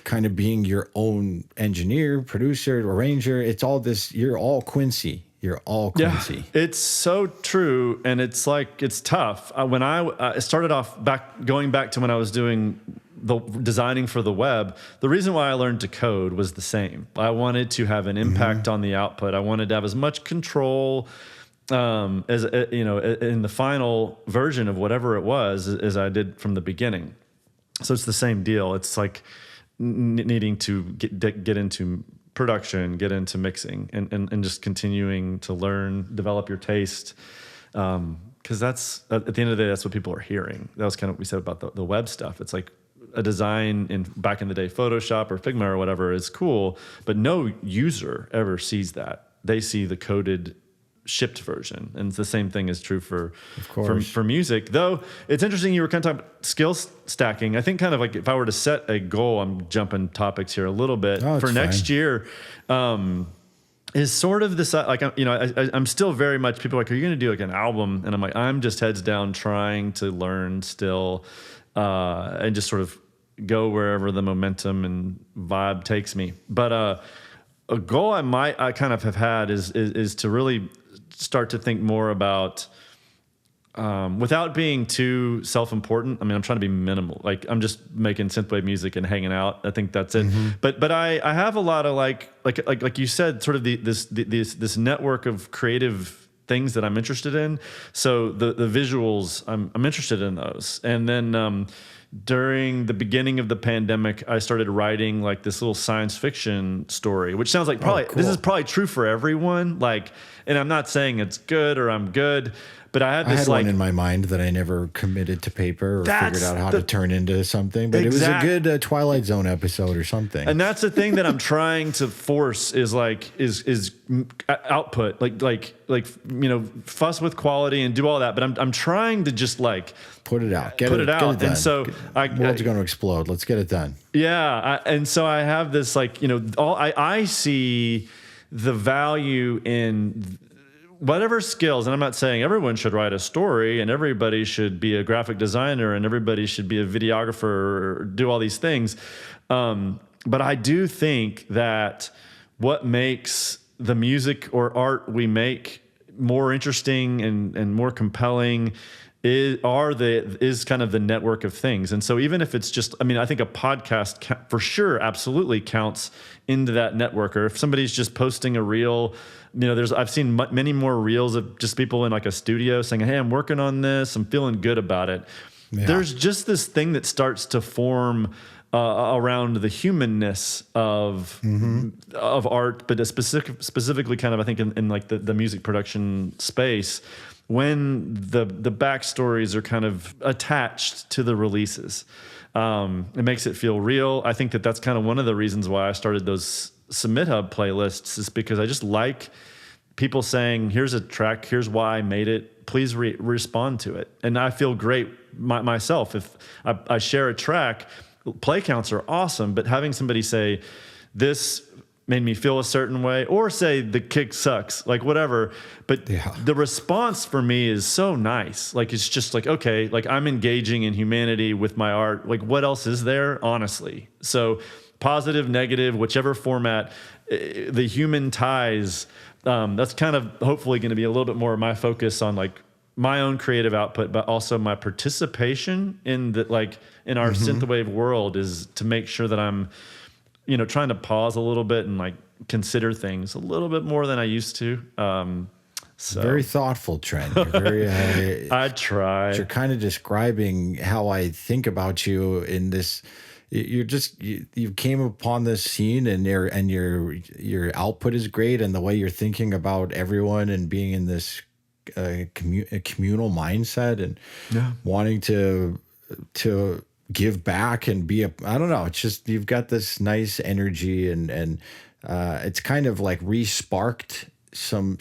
kind of being your own engineer, producer, arranger. It's all this. You're all Quincy. You're all Quincy. Yeah, it's so true, and it's like, it's tough. When I started off going back to when I was doing the designing for the web, the reason why I learned to code was the same. I wanted to have an impact on the output. I wanted to have as much control as you know, in the final version of whatever it was, as I did from the beginning. So it's the same deal. It's like needing to get into production, get into mixing, and just continuing to learn, develop your taste. Because that's, at the end of the day, that's what people are hearing. That was kind of what we said about the web stuff. It's like, a design back in the day, Photoshop or Figma or whatever, is cool, but no user ever sees that. They see the coded, shipped version, and the same thing is true for music. Though it's interesting, you were kind of talking about skill stacking. I think kind of like, if I were to set a goal, I'm jumping topics here a little bit, for next year, is sort of this, like, you know, I'm still very much, people are like, are you going to do like an album? And I'm like, I'm just heads down trying to learn still, and just sort of go wherever the momentum and vibe takes me. But a goal I kind of have had is to really start to think more about, without being too self-important. I mean, I'm trying to be minimal. Like, I'm just making synthwave music and hanging out. I think that's it. But I have a lot of like you said, sort of this network of creative things that I'm interested in. So the visuals, I'm interested in those. And then during the beginning of the pandemic, I started writing like this little science fiction story, which sounds like probably this is probably true for everyone. Like, and I'm not saying it's good or I'm good, but I had this one in my mind that I never committed to paper or figured out how to turn into something. But it was a good Twilight Zone episode or something. And that's the thing that I'm trying to force is output, fuss with quality and do all that. But I'm trying to just like put it out, get it out. Done. And so the world's going to explode. Let's get it done. Yeah. And so I have this I see the value in whatever skills, and I'm not saying everyone should write a story and everybody should be a graphic designer and everybody should be a videographer or do all these things. But I do think that what makes the music or art we make more interesting and more compelling is kind of the network of things. And so even if it's just, I think a podcast for sure absolutely counts into that network. Or if somebody's just posting a reel, I've seen many more reels of just people in like a studio saying, hey, I'm working on this, I'm feeling good about it. Yeah. There's just this thing that starts to form around the humanness of art, but specifically kind of, I think in like the music production space, when the backstories are kind of attached to the releases. It makes it feel real. I think that's kind of one of the reasons why I started those Submit Hub playlists, is because I just like people saying, here's a track, here's why I made it, please respond to it. And I feel great myself. If I share a track, play counts are awesome, but having somebody say, this made me feel a certain way, or say the kick sucks, like whatever. But the response for me is so nice. Like, it's just like, okay, like I'm engaging in humanity with my art. Like, what else is there, honestly? So positive, negative, whichever format, the human ties, that's kind of hopefully going to be a little bit more of my focus on like my own creative output, but also my participation in in our synthwave world is to make sure that I'm, trying to pause a little bit and like consider things a little bit more than I used to. So very thoughtful, Trent. You're very, I try. You're kind of describing how I think about you in this. You came upon this scene and your output is great, and the way you're thinking about everyone and being in this communal mindset and wanting to give back and be I don't know. It's just, you've got this nice energy and it's kind of like re-sparked some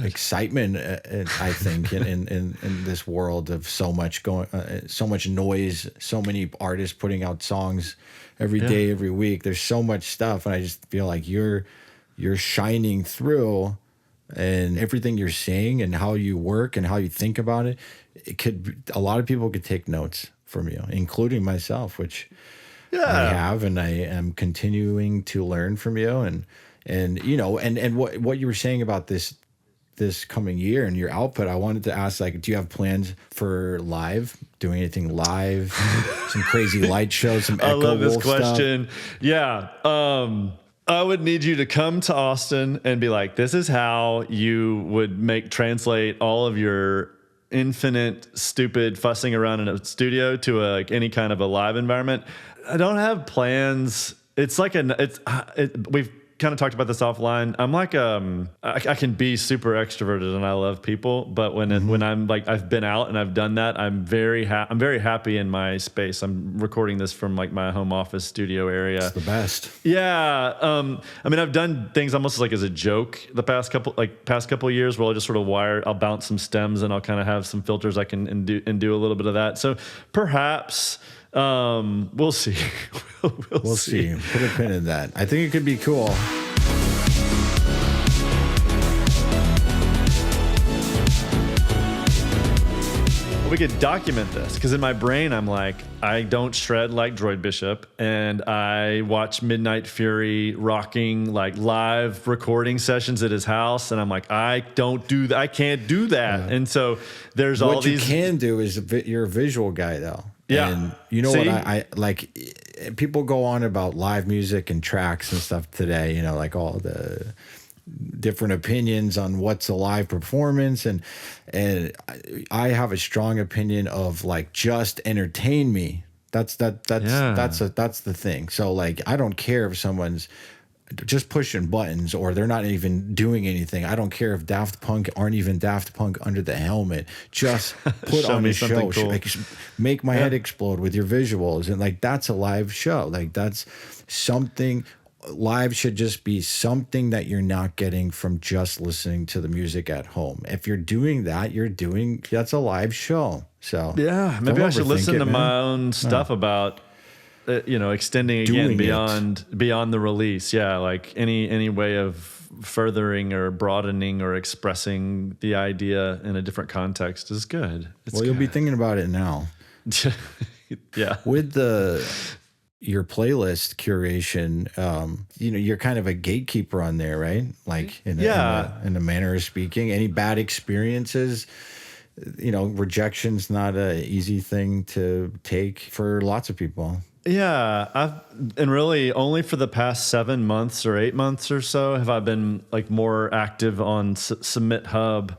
excitement, I think, in this world of so much so much noise, so many artists putting out songs every day, every week. There's so much stuff, and I just feel like you're shining through, and everything you're saying and how you work and how you think about it. A lot of people could take notes from you, including myself, which I have, and I am continuing to learn from you. And what you were saying about this coming year and your output, I wanted to ask, like, do you have plans for doing anything live, some crazy light shows, some Echo Wolf stuff? I love this question. Yeah. I would need you to come to Austin and be like, this is how you would translate all of your infinite stupid fussing around in a studio to any kind of a live environment. I don't have plans. It's like we've kind of talked about this offline. I'm like, I can be super extroverted and I love people, but when I'm like, I've been out and I've done that, I'm very happy in my space. I'm recording this from like my home office studio area. It's the best. Yeah. I've done things almost like as a joke the past couple of years where I'll just sort of I'll bounce some stems and I'll kind of have some filters I can do a little bit of that. So perhaps, we'll see. we'll see. Put a pin in that. I think it could be cool. We could document this, because in my brain I'm like, I don't shred like Droid Bishop, and I watch Midnight Fury rocking like live recording sessions at his house, and I'm like, I don't do that. I can't do that. And so there's all these. What you can do is you're a visual guy though. Yeah. And you know what I like, people go on about live music and tracks and stuff today, like all the different opinions on what's a live performance, and I have a strong opinion of like, just entertain me That's the thing. So like, I don't care if someone's just pushing buttons or they're not even doing anything. I don't care if Daft Punk aren't even Daft Punk under the helmet. Just put on a show. Cool. Like, make my head explode with your visuals. And like, that's a live show. Like, that's something. Live should just be something that you're not getting from just listening to the music at home. If you're doing that, that's a live show. So yeah, maybe I should listen to my own stuff about extending again beyond the release. Yeah, like any way of furthering or broadening or expressing the idea in a different context is good. You'll be thinking about it now. Yeah. With your playlist curation, you're kind of a gatekeeper on there, right? Like in a manner of speaking. Any bad experiences? Rejection's not an easy thing to take for lots of people. Yeah, and really only for the past 7 months or 8 months or so have I been like more active on Submit Hub.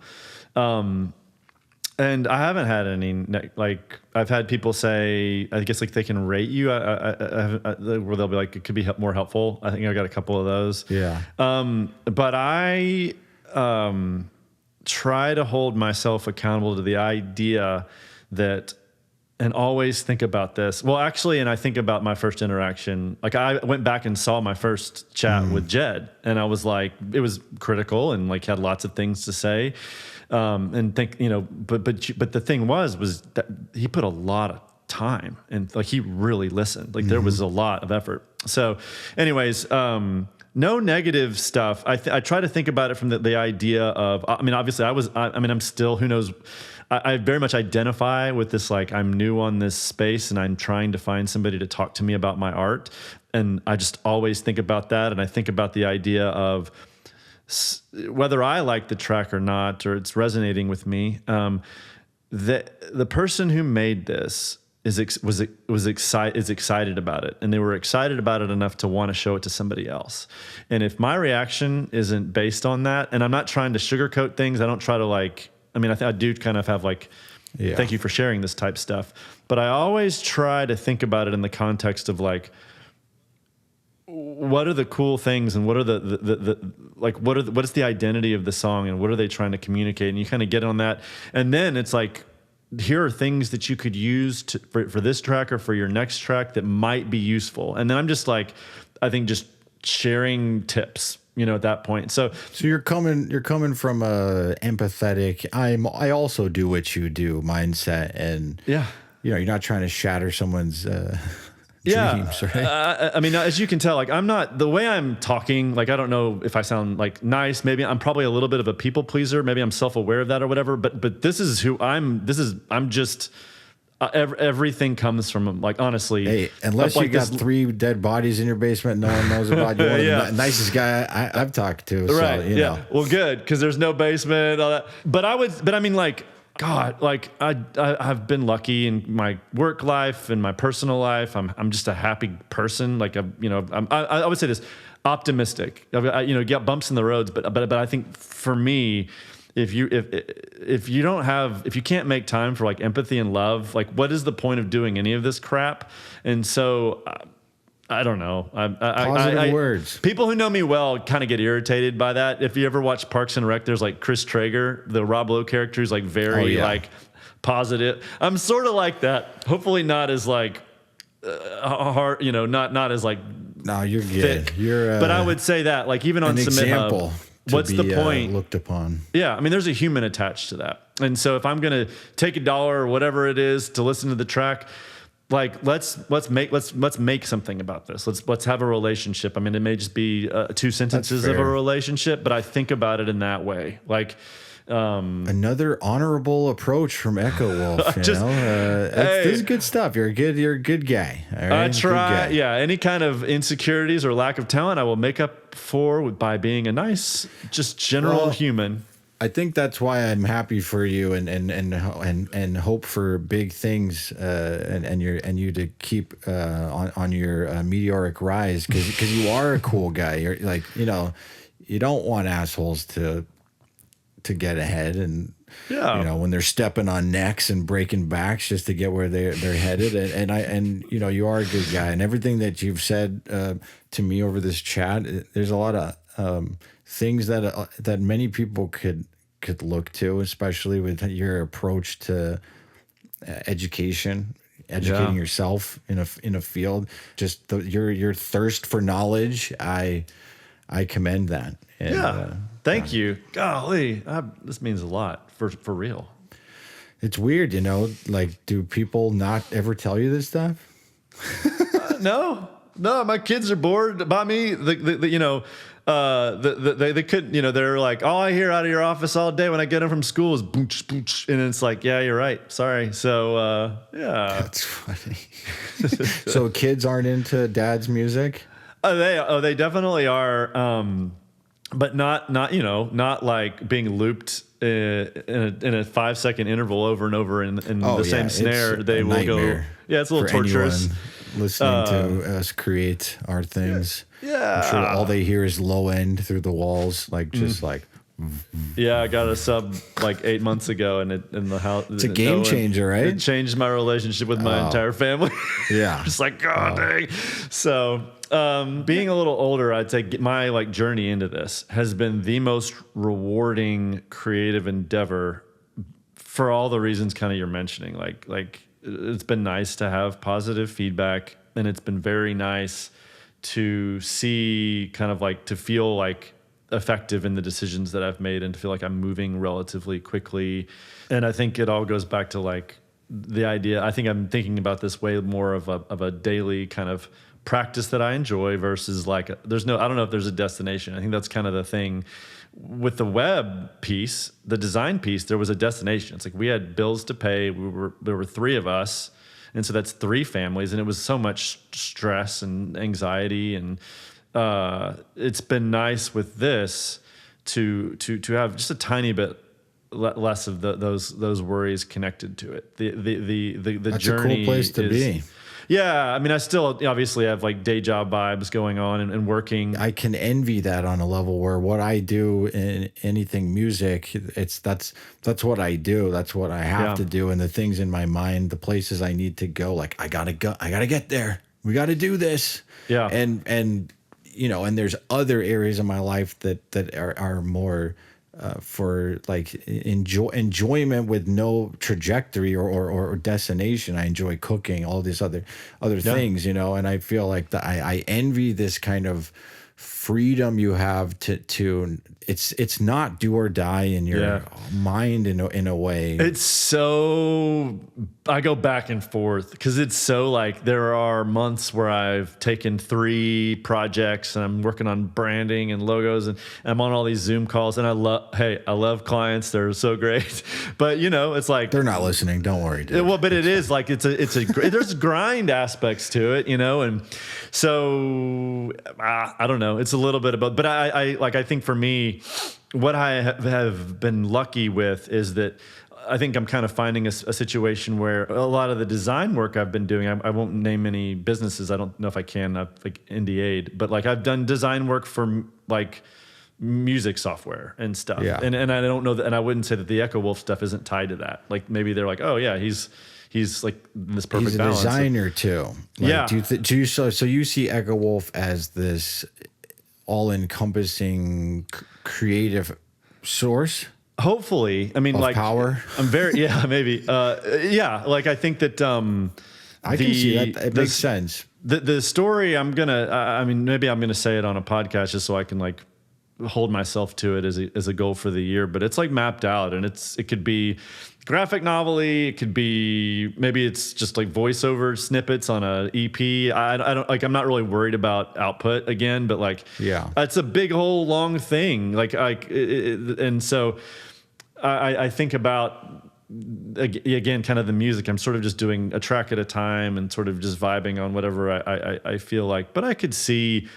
And I haven't had any, like, I've had people say, I guess, like, they can rate you, where they'll be like, it could be more helpful. I think I got a couple of those. Yeah. But I try to hold myself accountable to the idea that, and always think about this. Well, actually, and I think about my first interaction. Like, I went back and saw my first chat with Jed, and I was like, it was critical and like had lots of things to say. And think, but the thing was that he put a lot of time and like he really listened. Like there was a lot of effort. So, anyways, no negative stuff. I try to think about it from the idea of. I mean, obviously, I'm still. Who knows? I very much identify with this. Like, I'm new on this space, and I'm trying to find somebody to talk to me about my art. And I just always think about that, and I think about the idea of whether I like the track or not, or it's resonating with me. The person who made this is excited about it, and they were excited about it enough to want to show it to somebody else. And if my reaction isn't based on that, and I'm not trying to sugarcoat things, I don't try to like. I mean, I do kind of have like, thank you for sharing this type stuff, but I always try to think about it in the context of like, what are the cool things and what are what is the identity of the song and what are they trying to communicate? And you kind of get on that. And then it's like, here are things that you could use for this track or for your next track that might be useful. And then I'm just like, I think just sharing tips, at that point. So you're coming from a empathetic, I also do what you do mindset. And you're not trying to shatter someone's, dreams, right? I mean, as you can tell, like I'm not the way I'm talking. Like I don't know if I sound like nice. Maybe I'm probably a little bit of a people pleaser. Maybe I'm self-aware of that or whatever. But this is who I'm. I'm just. Everything comes from like honestly. Hey, unless you got 3 dead bodies in your basement, no one knows about you. The nicest guy I've talked to. Right. So, you know. Well, good because there's no basement. All that. But I mean, like. God, like I've been lucky in my work life and my personal life. I'm just a happy person. Like I would say this, optimistic. You get bumps in the roads, but I think for me, if you can't make time for like empathy and love, like what is the point of doing any of this crap? And so. I don't know. Positive words. People who know me well kind of get irritated by that. If you ever watch Parks and Rec, there's like Chris Traeger, the Rob Lowe character, who's like very like positive. I'm sort of like that. Hopefully not as like hard, not as like. No, you're good. Thick. You're. But I would say that like even on Submit Hub, what's the point? Looked upon. Yeah, I mean, there's a human attached to that, and so if I'm gonna take $1 or whatever it is to listen to the track. Like let's make something about this. Let's have a relationship. I mean, it may just be 2 sentences of a relationship, but I think about it in that way. Like another honorable approach from Echo Wolf. This is good stuff. You're a good guy. All right? I try. Yeah. Any kind of insecurities or lack of talent, I will make up for by being a nice, just general human. I think that's why I'm happy for you and hope for big things and you to keep on your meteoric rise because you are a cool guy. You're like you don't want assholes to to get ahead, and Yeah. when they're stepping on necks and breaking backs just to get where they're headed. And you are a good guy, and everything that you've said to me over this chat, there's a lot of things that many people could look to, especially with your approach to education, educating yourself in a field. Just your thirst for knowledge, I commend that. And, Thank you. Golly, this means a lot for real. it's weird, like, do people not ever tell you this stuff? No, my kids are bored by me. They couldn't, they're like, all I hear out of your office all day when I get home from school is booch, booch. And it's like, yeah, you're right. Sorry. So, yeah. That's funny. So kids aren't into dad's music? They definitely are. But not like being looped in a 5-second interval over and over in the same snare. They will go. Yeah, it's a little torturous. Listening to us create our things. Yeah. I'm sure all they hear is low end through the walls, like just like. Yeah, I got a sub like 8 months ago, and in the house. It's a game changer, right? It changed my relationship with my entire family. Yeah. Just like, God dang. So, being a little older, I'd say my journey into this has been the most rewarding creative endeavor for all the reasons kind of you're mentioning. Like it's been nice to have positive feedback, and it's been very nice to see to feel effective in the decisions that I've made, and to feel like I'm moving relatively quickly. And I think it all goes back to the idea. I think I'm thinking about this way more of a daily kind of practice that I enjoy versus I don't know if there's a destination. I think that's kind of the thing with the web piece, the design piece. There was a destination. It's like we had bills to pay. There were 3 of us. And so that's 3 families. And it was so much stress and anxiety. And it's been nice with this to have just a tiny bit less of those worries connected to it. The That's journey. a cool place to be. Yeah, I mean, I still obviously have day job vibes going on and working. I can envy that on a level where what I do in anything music, that's what I do. That's what I have to do. And the things in my mind, the places I need to go, I gotta get there. We got to do this. Yeah. And and there's other areas of my life that are more for enjoyment with no trajectory or destination. I enjoy cooking, all these other things, and I feel like I envy this kind of freedom you have to it's not do or die in your mind in a way. It's so, I go back and forth because it's so there are months where I've taken 3 projects and I'm working on branding and logos, and I'm on all these Zoom calls, and I love clients. They're so great. But it's they're not listening. Don't worry, dude. Well, but it is there's grind aspects to it, and so I don't know. It's a little bit about, but I think for me, what I have been lucky with is that I think I'm kind of finding a situation where a lot of the design work I've been doing, I won't name any businesses. I don't know if I can, NDA'd, but I've done design work for music software and stuff. Yeah. And I don't know that, and I wouldn't say that the Echo Wolf stuff isn't tied to that. Maybe they're oh yeah, he's this perfect He's a balance. designer too. Yeah. So you see Echo Wolf as this all-encompassing creative source? Hopefully. I mean, power. I'm very, maybe. I think that, I can see that. It makes sense. The story maybe I'm going to say it on a podcast just so I can hold myself to it as a goal for the year, but it's mapped out, and it could be graphic novel-y, it could be, maybe it's just voiceover snippets on a EP. I don't I'm not really worried about output again, but it's a big whole long thing. And so I think about, again, kind of the music. I'm sort of just doing a track at a time and sort of just vibing on whatever I feel like. But I could see,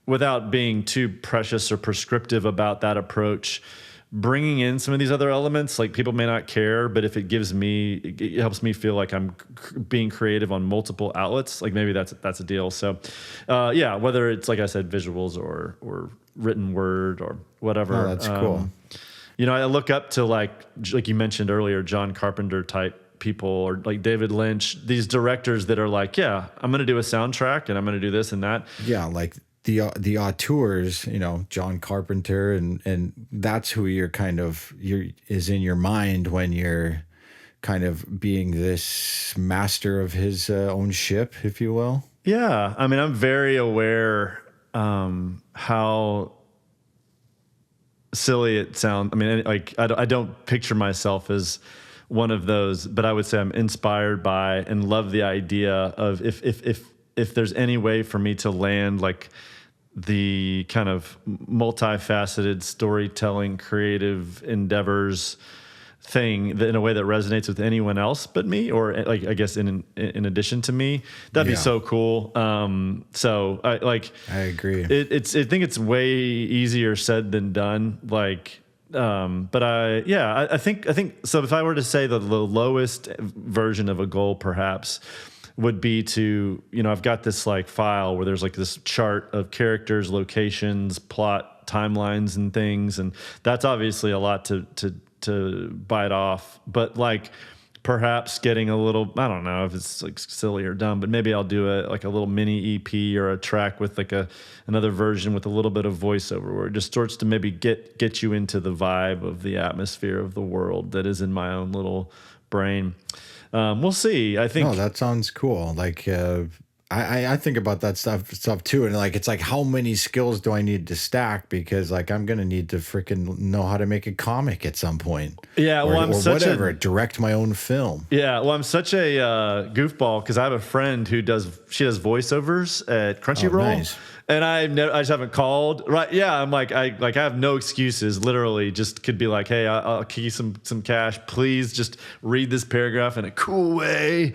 without being too precious or prescriptive about that approach, bringing in some of these other elements. People may not care, but if it helps me feel like I'm being creative on multiple outlets, maybe that's a deal. So, whether it's, I said, visuals or written word or whatever. Oh, that's cool. I look up to like you mentioned earlier, John Carpenter type people, or like David Lynch, these directors that are like, yeah, I'm going to do a soundtrack and I'm going to do this and that. Yeah, like the auteurs, John Carpenter, and that's who is in your mind when you're kind of being this master of his own ship, if you will. Yeah, I mean, I'm very aware how silly it sounds. I mean, like I don't picture myself as one of those, but I would say I'm inspired by and love the idea of if there's any way for me to land like the kind of multifaceted storytelling, creative endeavors thing that in a way that resonates with anyone else but me, or like I guess in addition to me, that'd be so cool. So I agree. I think it's way easier said than done. Like, but I think so. If I were to say the lowest version of a goal, perhaps would be to, I've got this like file where there's like this chart of characters, locations, plot, timelines, and things, and that's obviously a lot to bite off, but like perhaps getting a little, I don't know if it's like silly or dumb, but maybe I'll do a little mini EP or a track with like another version with a little bit of voiceover where it just starts to maybe get you into the vibe of the atmosphere of the world that is in my own little brain. We'll see. I think. No, that sounds cool. Like, I think about that stuff too, and like it's like how many skills do I need to stack, because like I'm gonna need to freaking know how to make a comic at some point. Yeah, well, direct my own film. Yeah, well, I'm such a goofball because I have a friend who does voiceovers at Crunchyroll. Oh, nice. And I just haven't called. Right? Yeah, I'm like I have no excuses. Literally, just could be like, hey, I'll key some cash. Please, just read this paragraph in a cool way.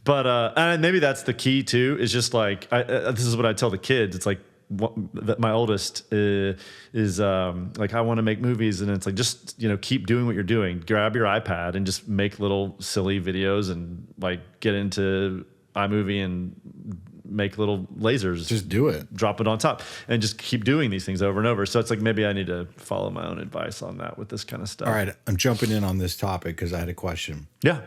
But and maybe that's the key too. Is just like this is what I tell the kids. It's like my oldest is like, I want to make movies, and it's like just keep doing what you're doing. Grab your iPad and just make little silly videos, and like get into iMovie and make little lasers. Just do it. Drop it on top, and just keep doing these things over and over. So it's like maybe I need to follow my own advice on that with this kind of stuff. All right, I'm jumping in on this topic because I had a question. Yeah.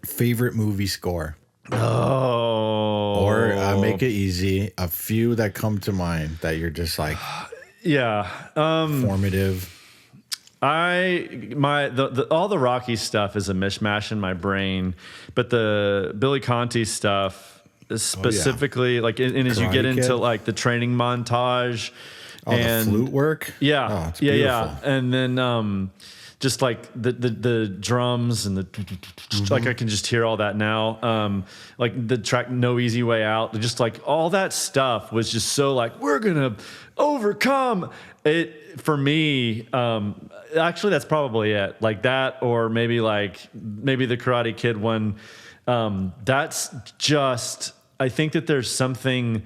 Favorite movie score? Oh. Or make it easy. A few that come to mind that you're just like, yeah, formative. All the Rocky stuff is a mishmash in my brain, but the Billy Conti stuff specifically, like, and as you get into like the training montage, and the flute work, it's beautiful. And then just like the drums and like I can just hear all that now. Like the track "No Easy Way Out," just like all that stuff was just so like, we're gonna overcome it. For me, actually, that's probably it. Like that, or maybe the Karate Kid one. That's just. I think that there's something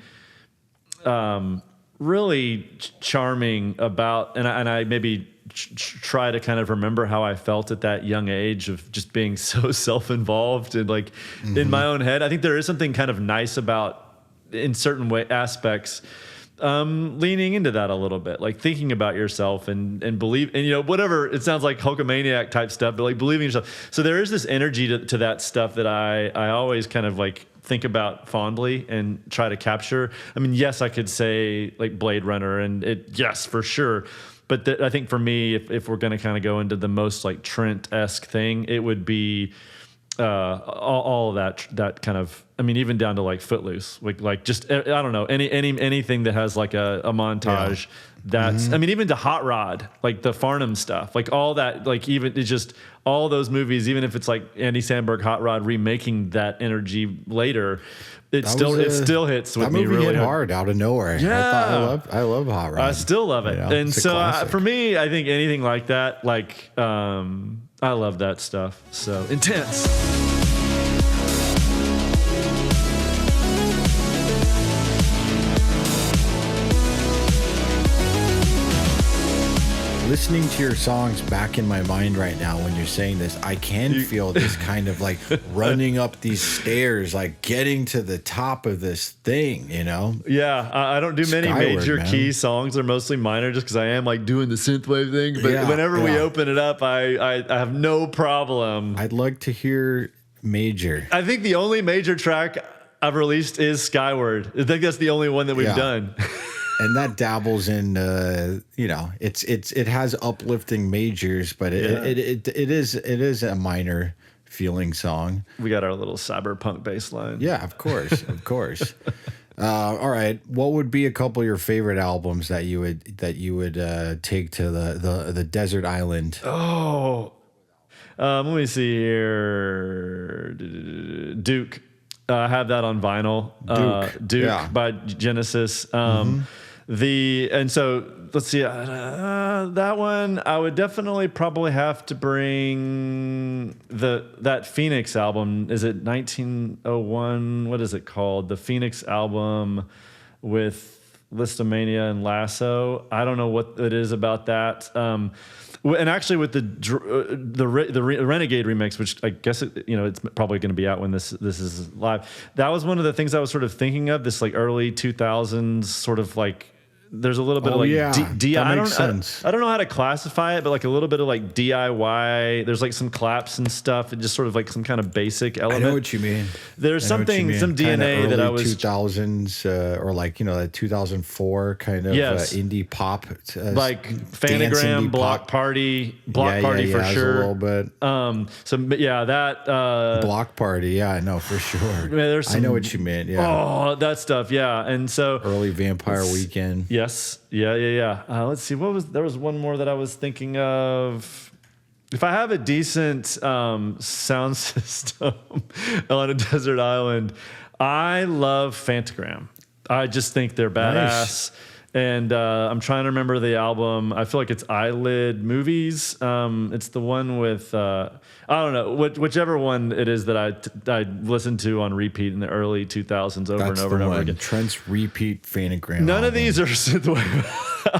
really charming about, and I maybe try to kind of remember how I felt at that young age of just being so self-involved and like in my own head. I think there is something kind of nice about, in certain aspects, leaning into that a little bit, like thinking about yourself and believe, and whatever, it sounds like Hulkamaniac type stuff, but like believing in yourself. So there is this energy to that stuff that I always kind of like think about fondly and try to capture. I mean, yes, I could say like Blade Runner, and yes, for sure. But I think for me, if we're going to kind of go into the most like Trent-esque thing, it would be all of that kind of. I mean, even down to like Footloose, like just I don't know, anything that has like a montage. Yeah. That's I mean, even to Hot Rod, like the Farnham stuff, like all that, like even it's just all those movies. Even if it's like Andy Samberg Hot Rod remaking that energy later, it still hits with me really hard out of nowhere. Yeah, I love Hot Rod. I still love it, and so for me, I think anything like that, like I love that stuff. So intense. listening to your songs back in my mind right now when you're saying this, I can feel this kind of like running up these stairs, like getting to the top of this thing, you know? Yeah, I don't do many Skyward, major man. key songs. They're mostly minor just because I am like doing the synthwave thing. But whenever we open it up, I have no problem. I'd like to hear major. I think the only major track I've released is Skyward. I think that's the only one that we've done. And that dabbles in, you know, it has uplifting majors, but it is a minor feeling song. We got our little cyberpunk bass line. Yeah, of course, of course. All right, what would be a couple of your favorite albums that you would take to the desert island? Oh, let me see here. Duke. I have that on vinyl. Duke by Genesis. So let's see. That one I would definitely probably have to bring that Phoenix album. Is it 1901? What is it called? The Phoenix album with Listomania and Lasso. I don't know what it is about that. And actually, with the Renegade remix, which I guess it's probably going to be out when this is live. That was one of the things I was sort of thinking of. This like early 2000s sort of like. There's a little bit of like that makes sense. I don't know how to classify it, but like a little bit of like DIY. There's like some claps and stuff, and just sort of like some kind of basic element. I know what you mean. There's some DNA that I was 2000s or like that 2004 kind of indie pop, like Phanogram, Block Party for sure. A little bit. That Block Party, yeah, I know for sure. Man, I know what you meant. Yeah. Oh, that stuff, yeah. And so early Vampire Weekend. Yes. Yeah. Let's see. There was one more that I was thinking of. If I have a decent sound system on a desert island, I love Phantogram. I just think they're badass. Nice. And I'm trying to remember the album. I feel like it's Eyelid Movies. It's the one with, I don't know, whichever one it is that I listened to on repeat in the early 2000s over and over again. Trent's repeat Phanogram. None of these are synthwave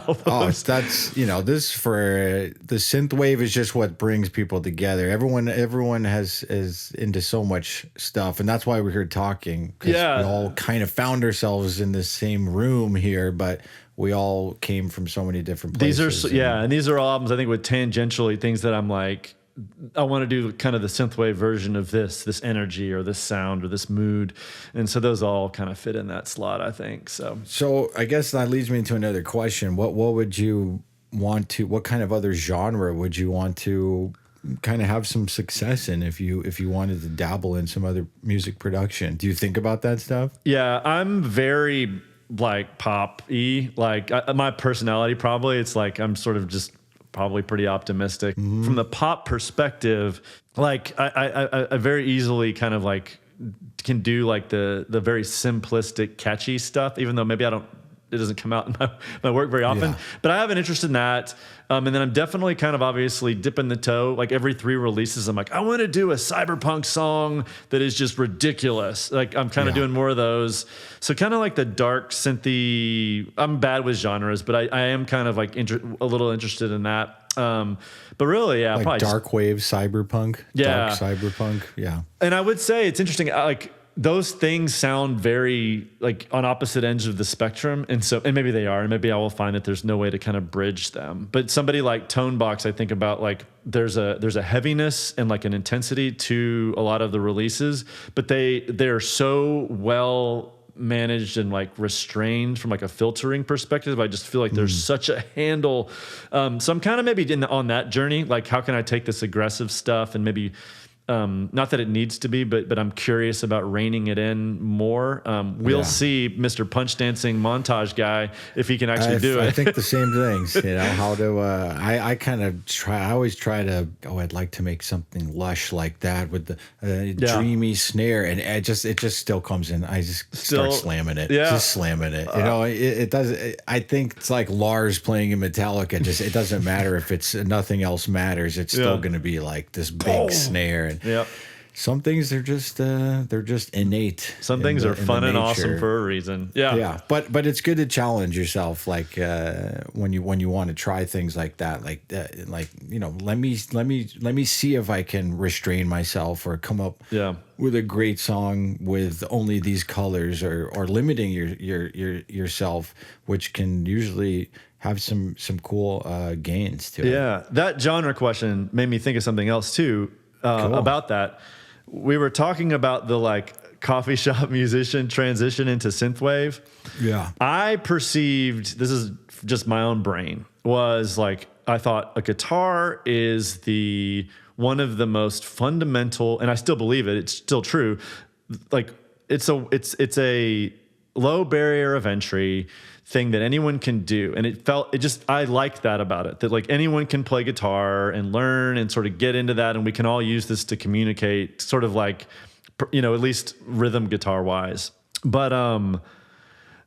albums. Oh, that's, this for the synthwave is just what brings people together. Everyone is into so much stuff. And that's why we're here talking. Yeah. We all kind of found ourselves in the same room here, but we all came from so many different places. And these are all albums I think with tangentially things that I'm like, I want to do kind of the synthwave version of this energy or this sound or this mood. And so those all kind of fit in that slot, I think. So I guess that leads me into another question. What would you want to, what kind of other genre would you want to kind of have some success in if you wanted to dabble in some other music production? Do you think about that stuff? Yeah, I'm very like pop-y, like my personality probably, it's like I'm sort of just probably pretty optimistic. From the pop perspective, like I very easily kind of like can do like the very simplistic catchy stuff, even though maybe it doesn't come out in my work very often, but I have an interest in that. And then I'm definitely kind of obviously dipping the toe. Like every 3 releases, I'm like, I want to do a cyberpunk song that is just ridiculous. Like I'm kind of doing more of those. So kind of like the dark synthy, I'm bad with genres, but I am kind of like a little interested in that. But really, yeah, like probably dark wave cyberpunk. Yeah. Dark cyberpunk. Yeah. And I would say it's interesting. Like, those things sound very like on opposite ends of the spectrum. And maybe they are, and maybe I will find that there's no way to kind of bridge them. But somebody like Tonebox, I think about like there's a heaviness and like an intensity to a lot of the releases, but they're so well managed and like restrained from like a filtering perspective. I just feel like there's such a handle. So I'm kind of maybe on that journey. Like, how can I take this aggressive stuff and maybe not that it needs to be, but I'm curious about reining it in more. We'll see Mr. Punch Dancing Montage guy if he can actually do it. I think the same things, how to, I kind of I always try to, I'd like to make something lush like that with the dreamy snare, and it just still comes in. I just start slamming it, just slamming it. It does. I think it's like Lars playing in Metallica. It doesn't matter if it's nothing else matters. It's still going to be like this big snare. Yep. some things they're just innate. Some things are fun and awesome for a reason. Yeah. Yeah. But it's good to challenge yourself, like when you want to try things like that, like let me see if I can restrain myself or come up with a great song with only these colors, or limiting yourself, which can usually have some cool gains to it. Yeah. That genre question made me think of something else too. Cool. About that. We were talking about the like coffee shop musician transition into synthwave. Yeah. I perceived, this is just my own brain, was like, I thought a guitar is one of the most fundamental, and I still believe it, it's still true. Like it's a low barrier of entry thing that anyone can do. And I liked that about it, that like anyone can play guitar and learn and sort of get into that. And we can all use this to communicate, sort of like, at least rhythm guitar wise. But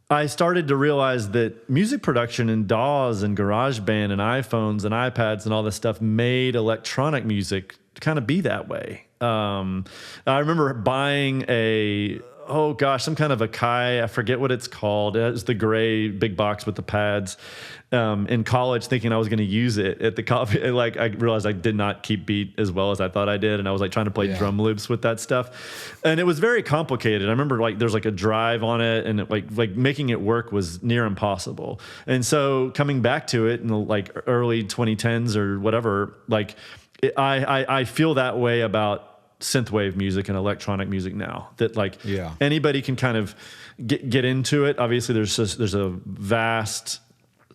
I started to realize that music production and DAWs and GarageBand and iPhones and iPads and all this stuff made electronic music kind of be that way. I remember buying some kind of a Kai, I forget what it's called. It's the gray big box with the pads, in college, thinking I was going to use it at the coffee. Like I realized I did not keep beat as well as I thought I did. And I was like trying to play drum loops with that stuff. And it was very complicated. I remember like there's like a drive on it, and it, like making it work was near impossible. And so coming back to it in the like early 2010s or whatever, like I feel that way about synthwave music and electronic music now, that like anybody can kind of get into it. Obviously there's a vast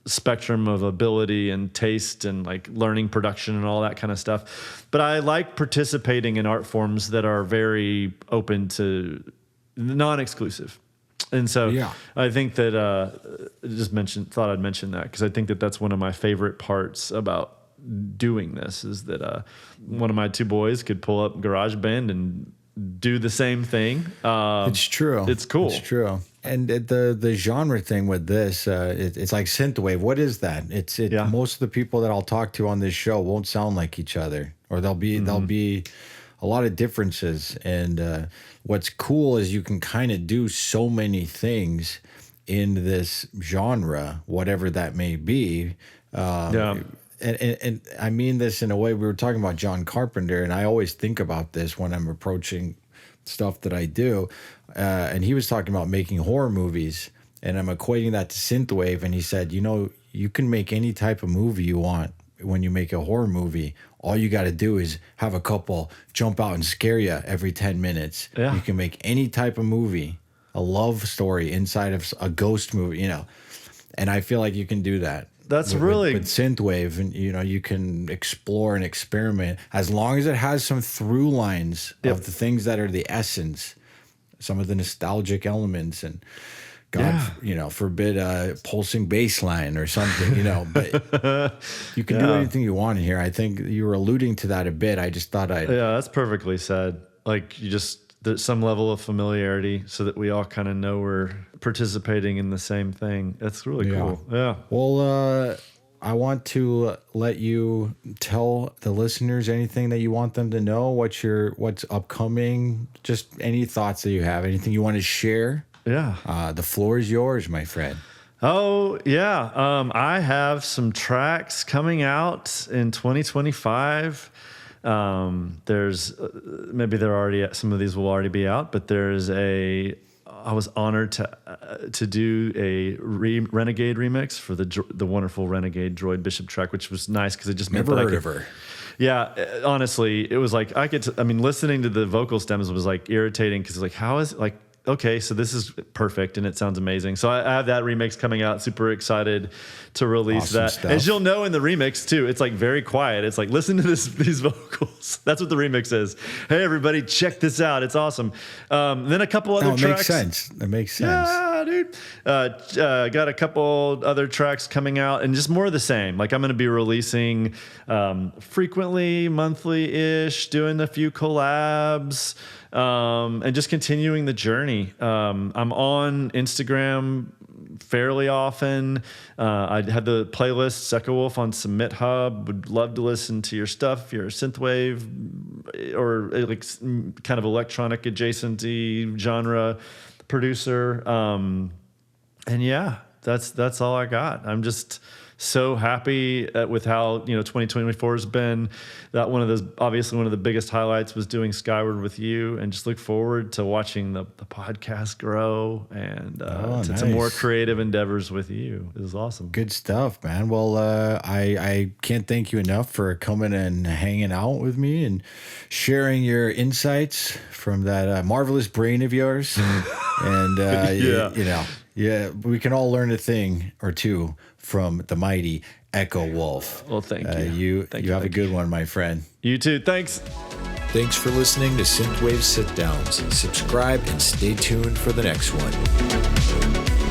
spectrum of ability and taste and like learning production and all that kind of stuff. But I like participating in art forms that are very open to non-exclusive. And so I think that thought I'd mention that because I think that that's one of my favorite parts about doing this, is that one of my two boys could pull up GarageBand and do the same thing. It's true. It's cool. It's true. And the genre thing with this, it's like synthwave. What is that? Most of the people that I'll talk to on this show won't sound like each other, or there'll be a lot of differences. And what's cool is you can kind of do so many things in this genre, whatever that may be. And I mean this in a way, we were talking about John Carpenter, and I always think about this when I'm approaching stuff that I do. And he was talking about making horror movies, and I'm equating that to synthwave. And he said, you can make any type of movie you want when you make a horror movie. All you got to do is have a couple jump out and scare you every 10 minutes. Yeah. You can make any type of movie, a love story inside of a ghost movie, And I feel like you can do that. That's with synthwave, and you can explore and experiment as long as it has some through lines of the things that are the essence, some of the nostalgic elements, and God, forbid pulsing bass line or something, But you can do anything you want in here. I think you were alluding to that a bit. I just thought that's perfectly said. Like there's some level of familiarity so that we all kind of know we're participating in the same thing. That's really cool. Yeah. Well, I want to let you tell the listeners anything that you want them to know, what's upcoming, just any thoughts that you have, anything you want to share. Yeah. The floor is yours, my friend. Oh, yeah. I have some tracks coming out in 2025. There's maybe some of these will already be out, but I was honored to do a Renegade remix for the wonderful Renegade Droid Bishop track, which was nice because it just meant never heard of her. Yeah, honestly, it was like listening to the vocal stems was like irritating because like how is it like. Okay, so this is perfect and it sounds amazing. So I have that remix coming out. Super excited to release that. Stuff. As you'll know in the remix too, it's like very quiet. It's like, listen to these vocals. That's what the remix is. Hey, everybody, check this out. It's awesome. Then a couple other tracks. That makes sense. Yeah, dude. Got a couple other tracks coming out and just more of the same. Like I'm going to be releasing frequently, monthly-ish, doing a few collabs. And just continuing the journey. I'm on Instagram fairly often. I had the playlist Echo Wolf on Submit Hub. Would love to listen to your stuff. If you're a synthwave or like kind of electronic adjacent genre producer. And yeah, that's all I got. I'm just so happy with how 2024 has been. That obviously one of the biggest highlights was doing Skyward with you, and just look forward to watching the podcast grow and to more creative endeavors with you. It was awesome. Good stuff, man. Well, I can't thank you enough for coming and hanging out with me and sharing your insights from that marvelous brain of yours. And we can all learn a thing or two from the mighty Echo Wolf. Well, thank you. You have a good one, my friend. You too. Thanks. Thanks for listening to Synthwave Sit Downs. Subscribe and stay tuned for the next one.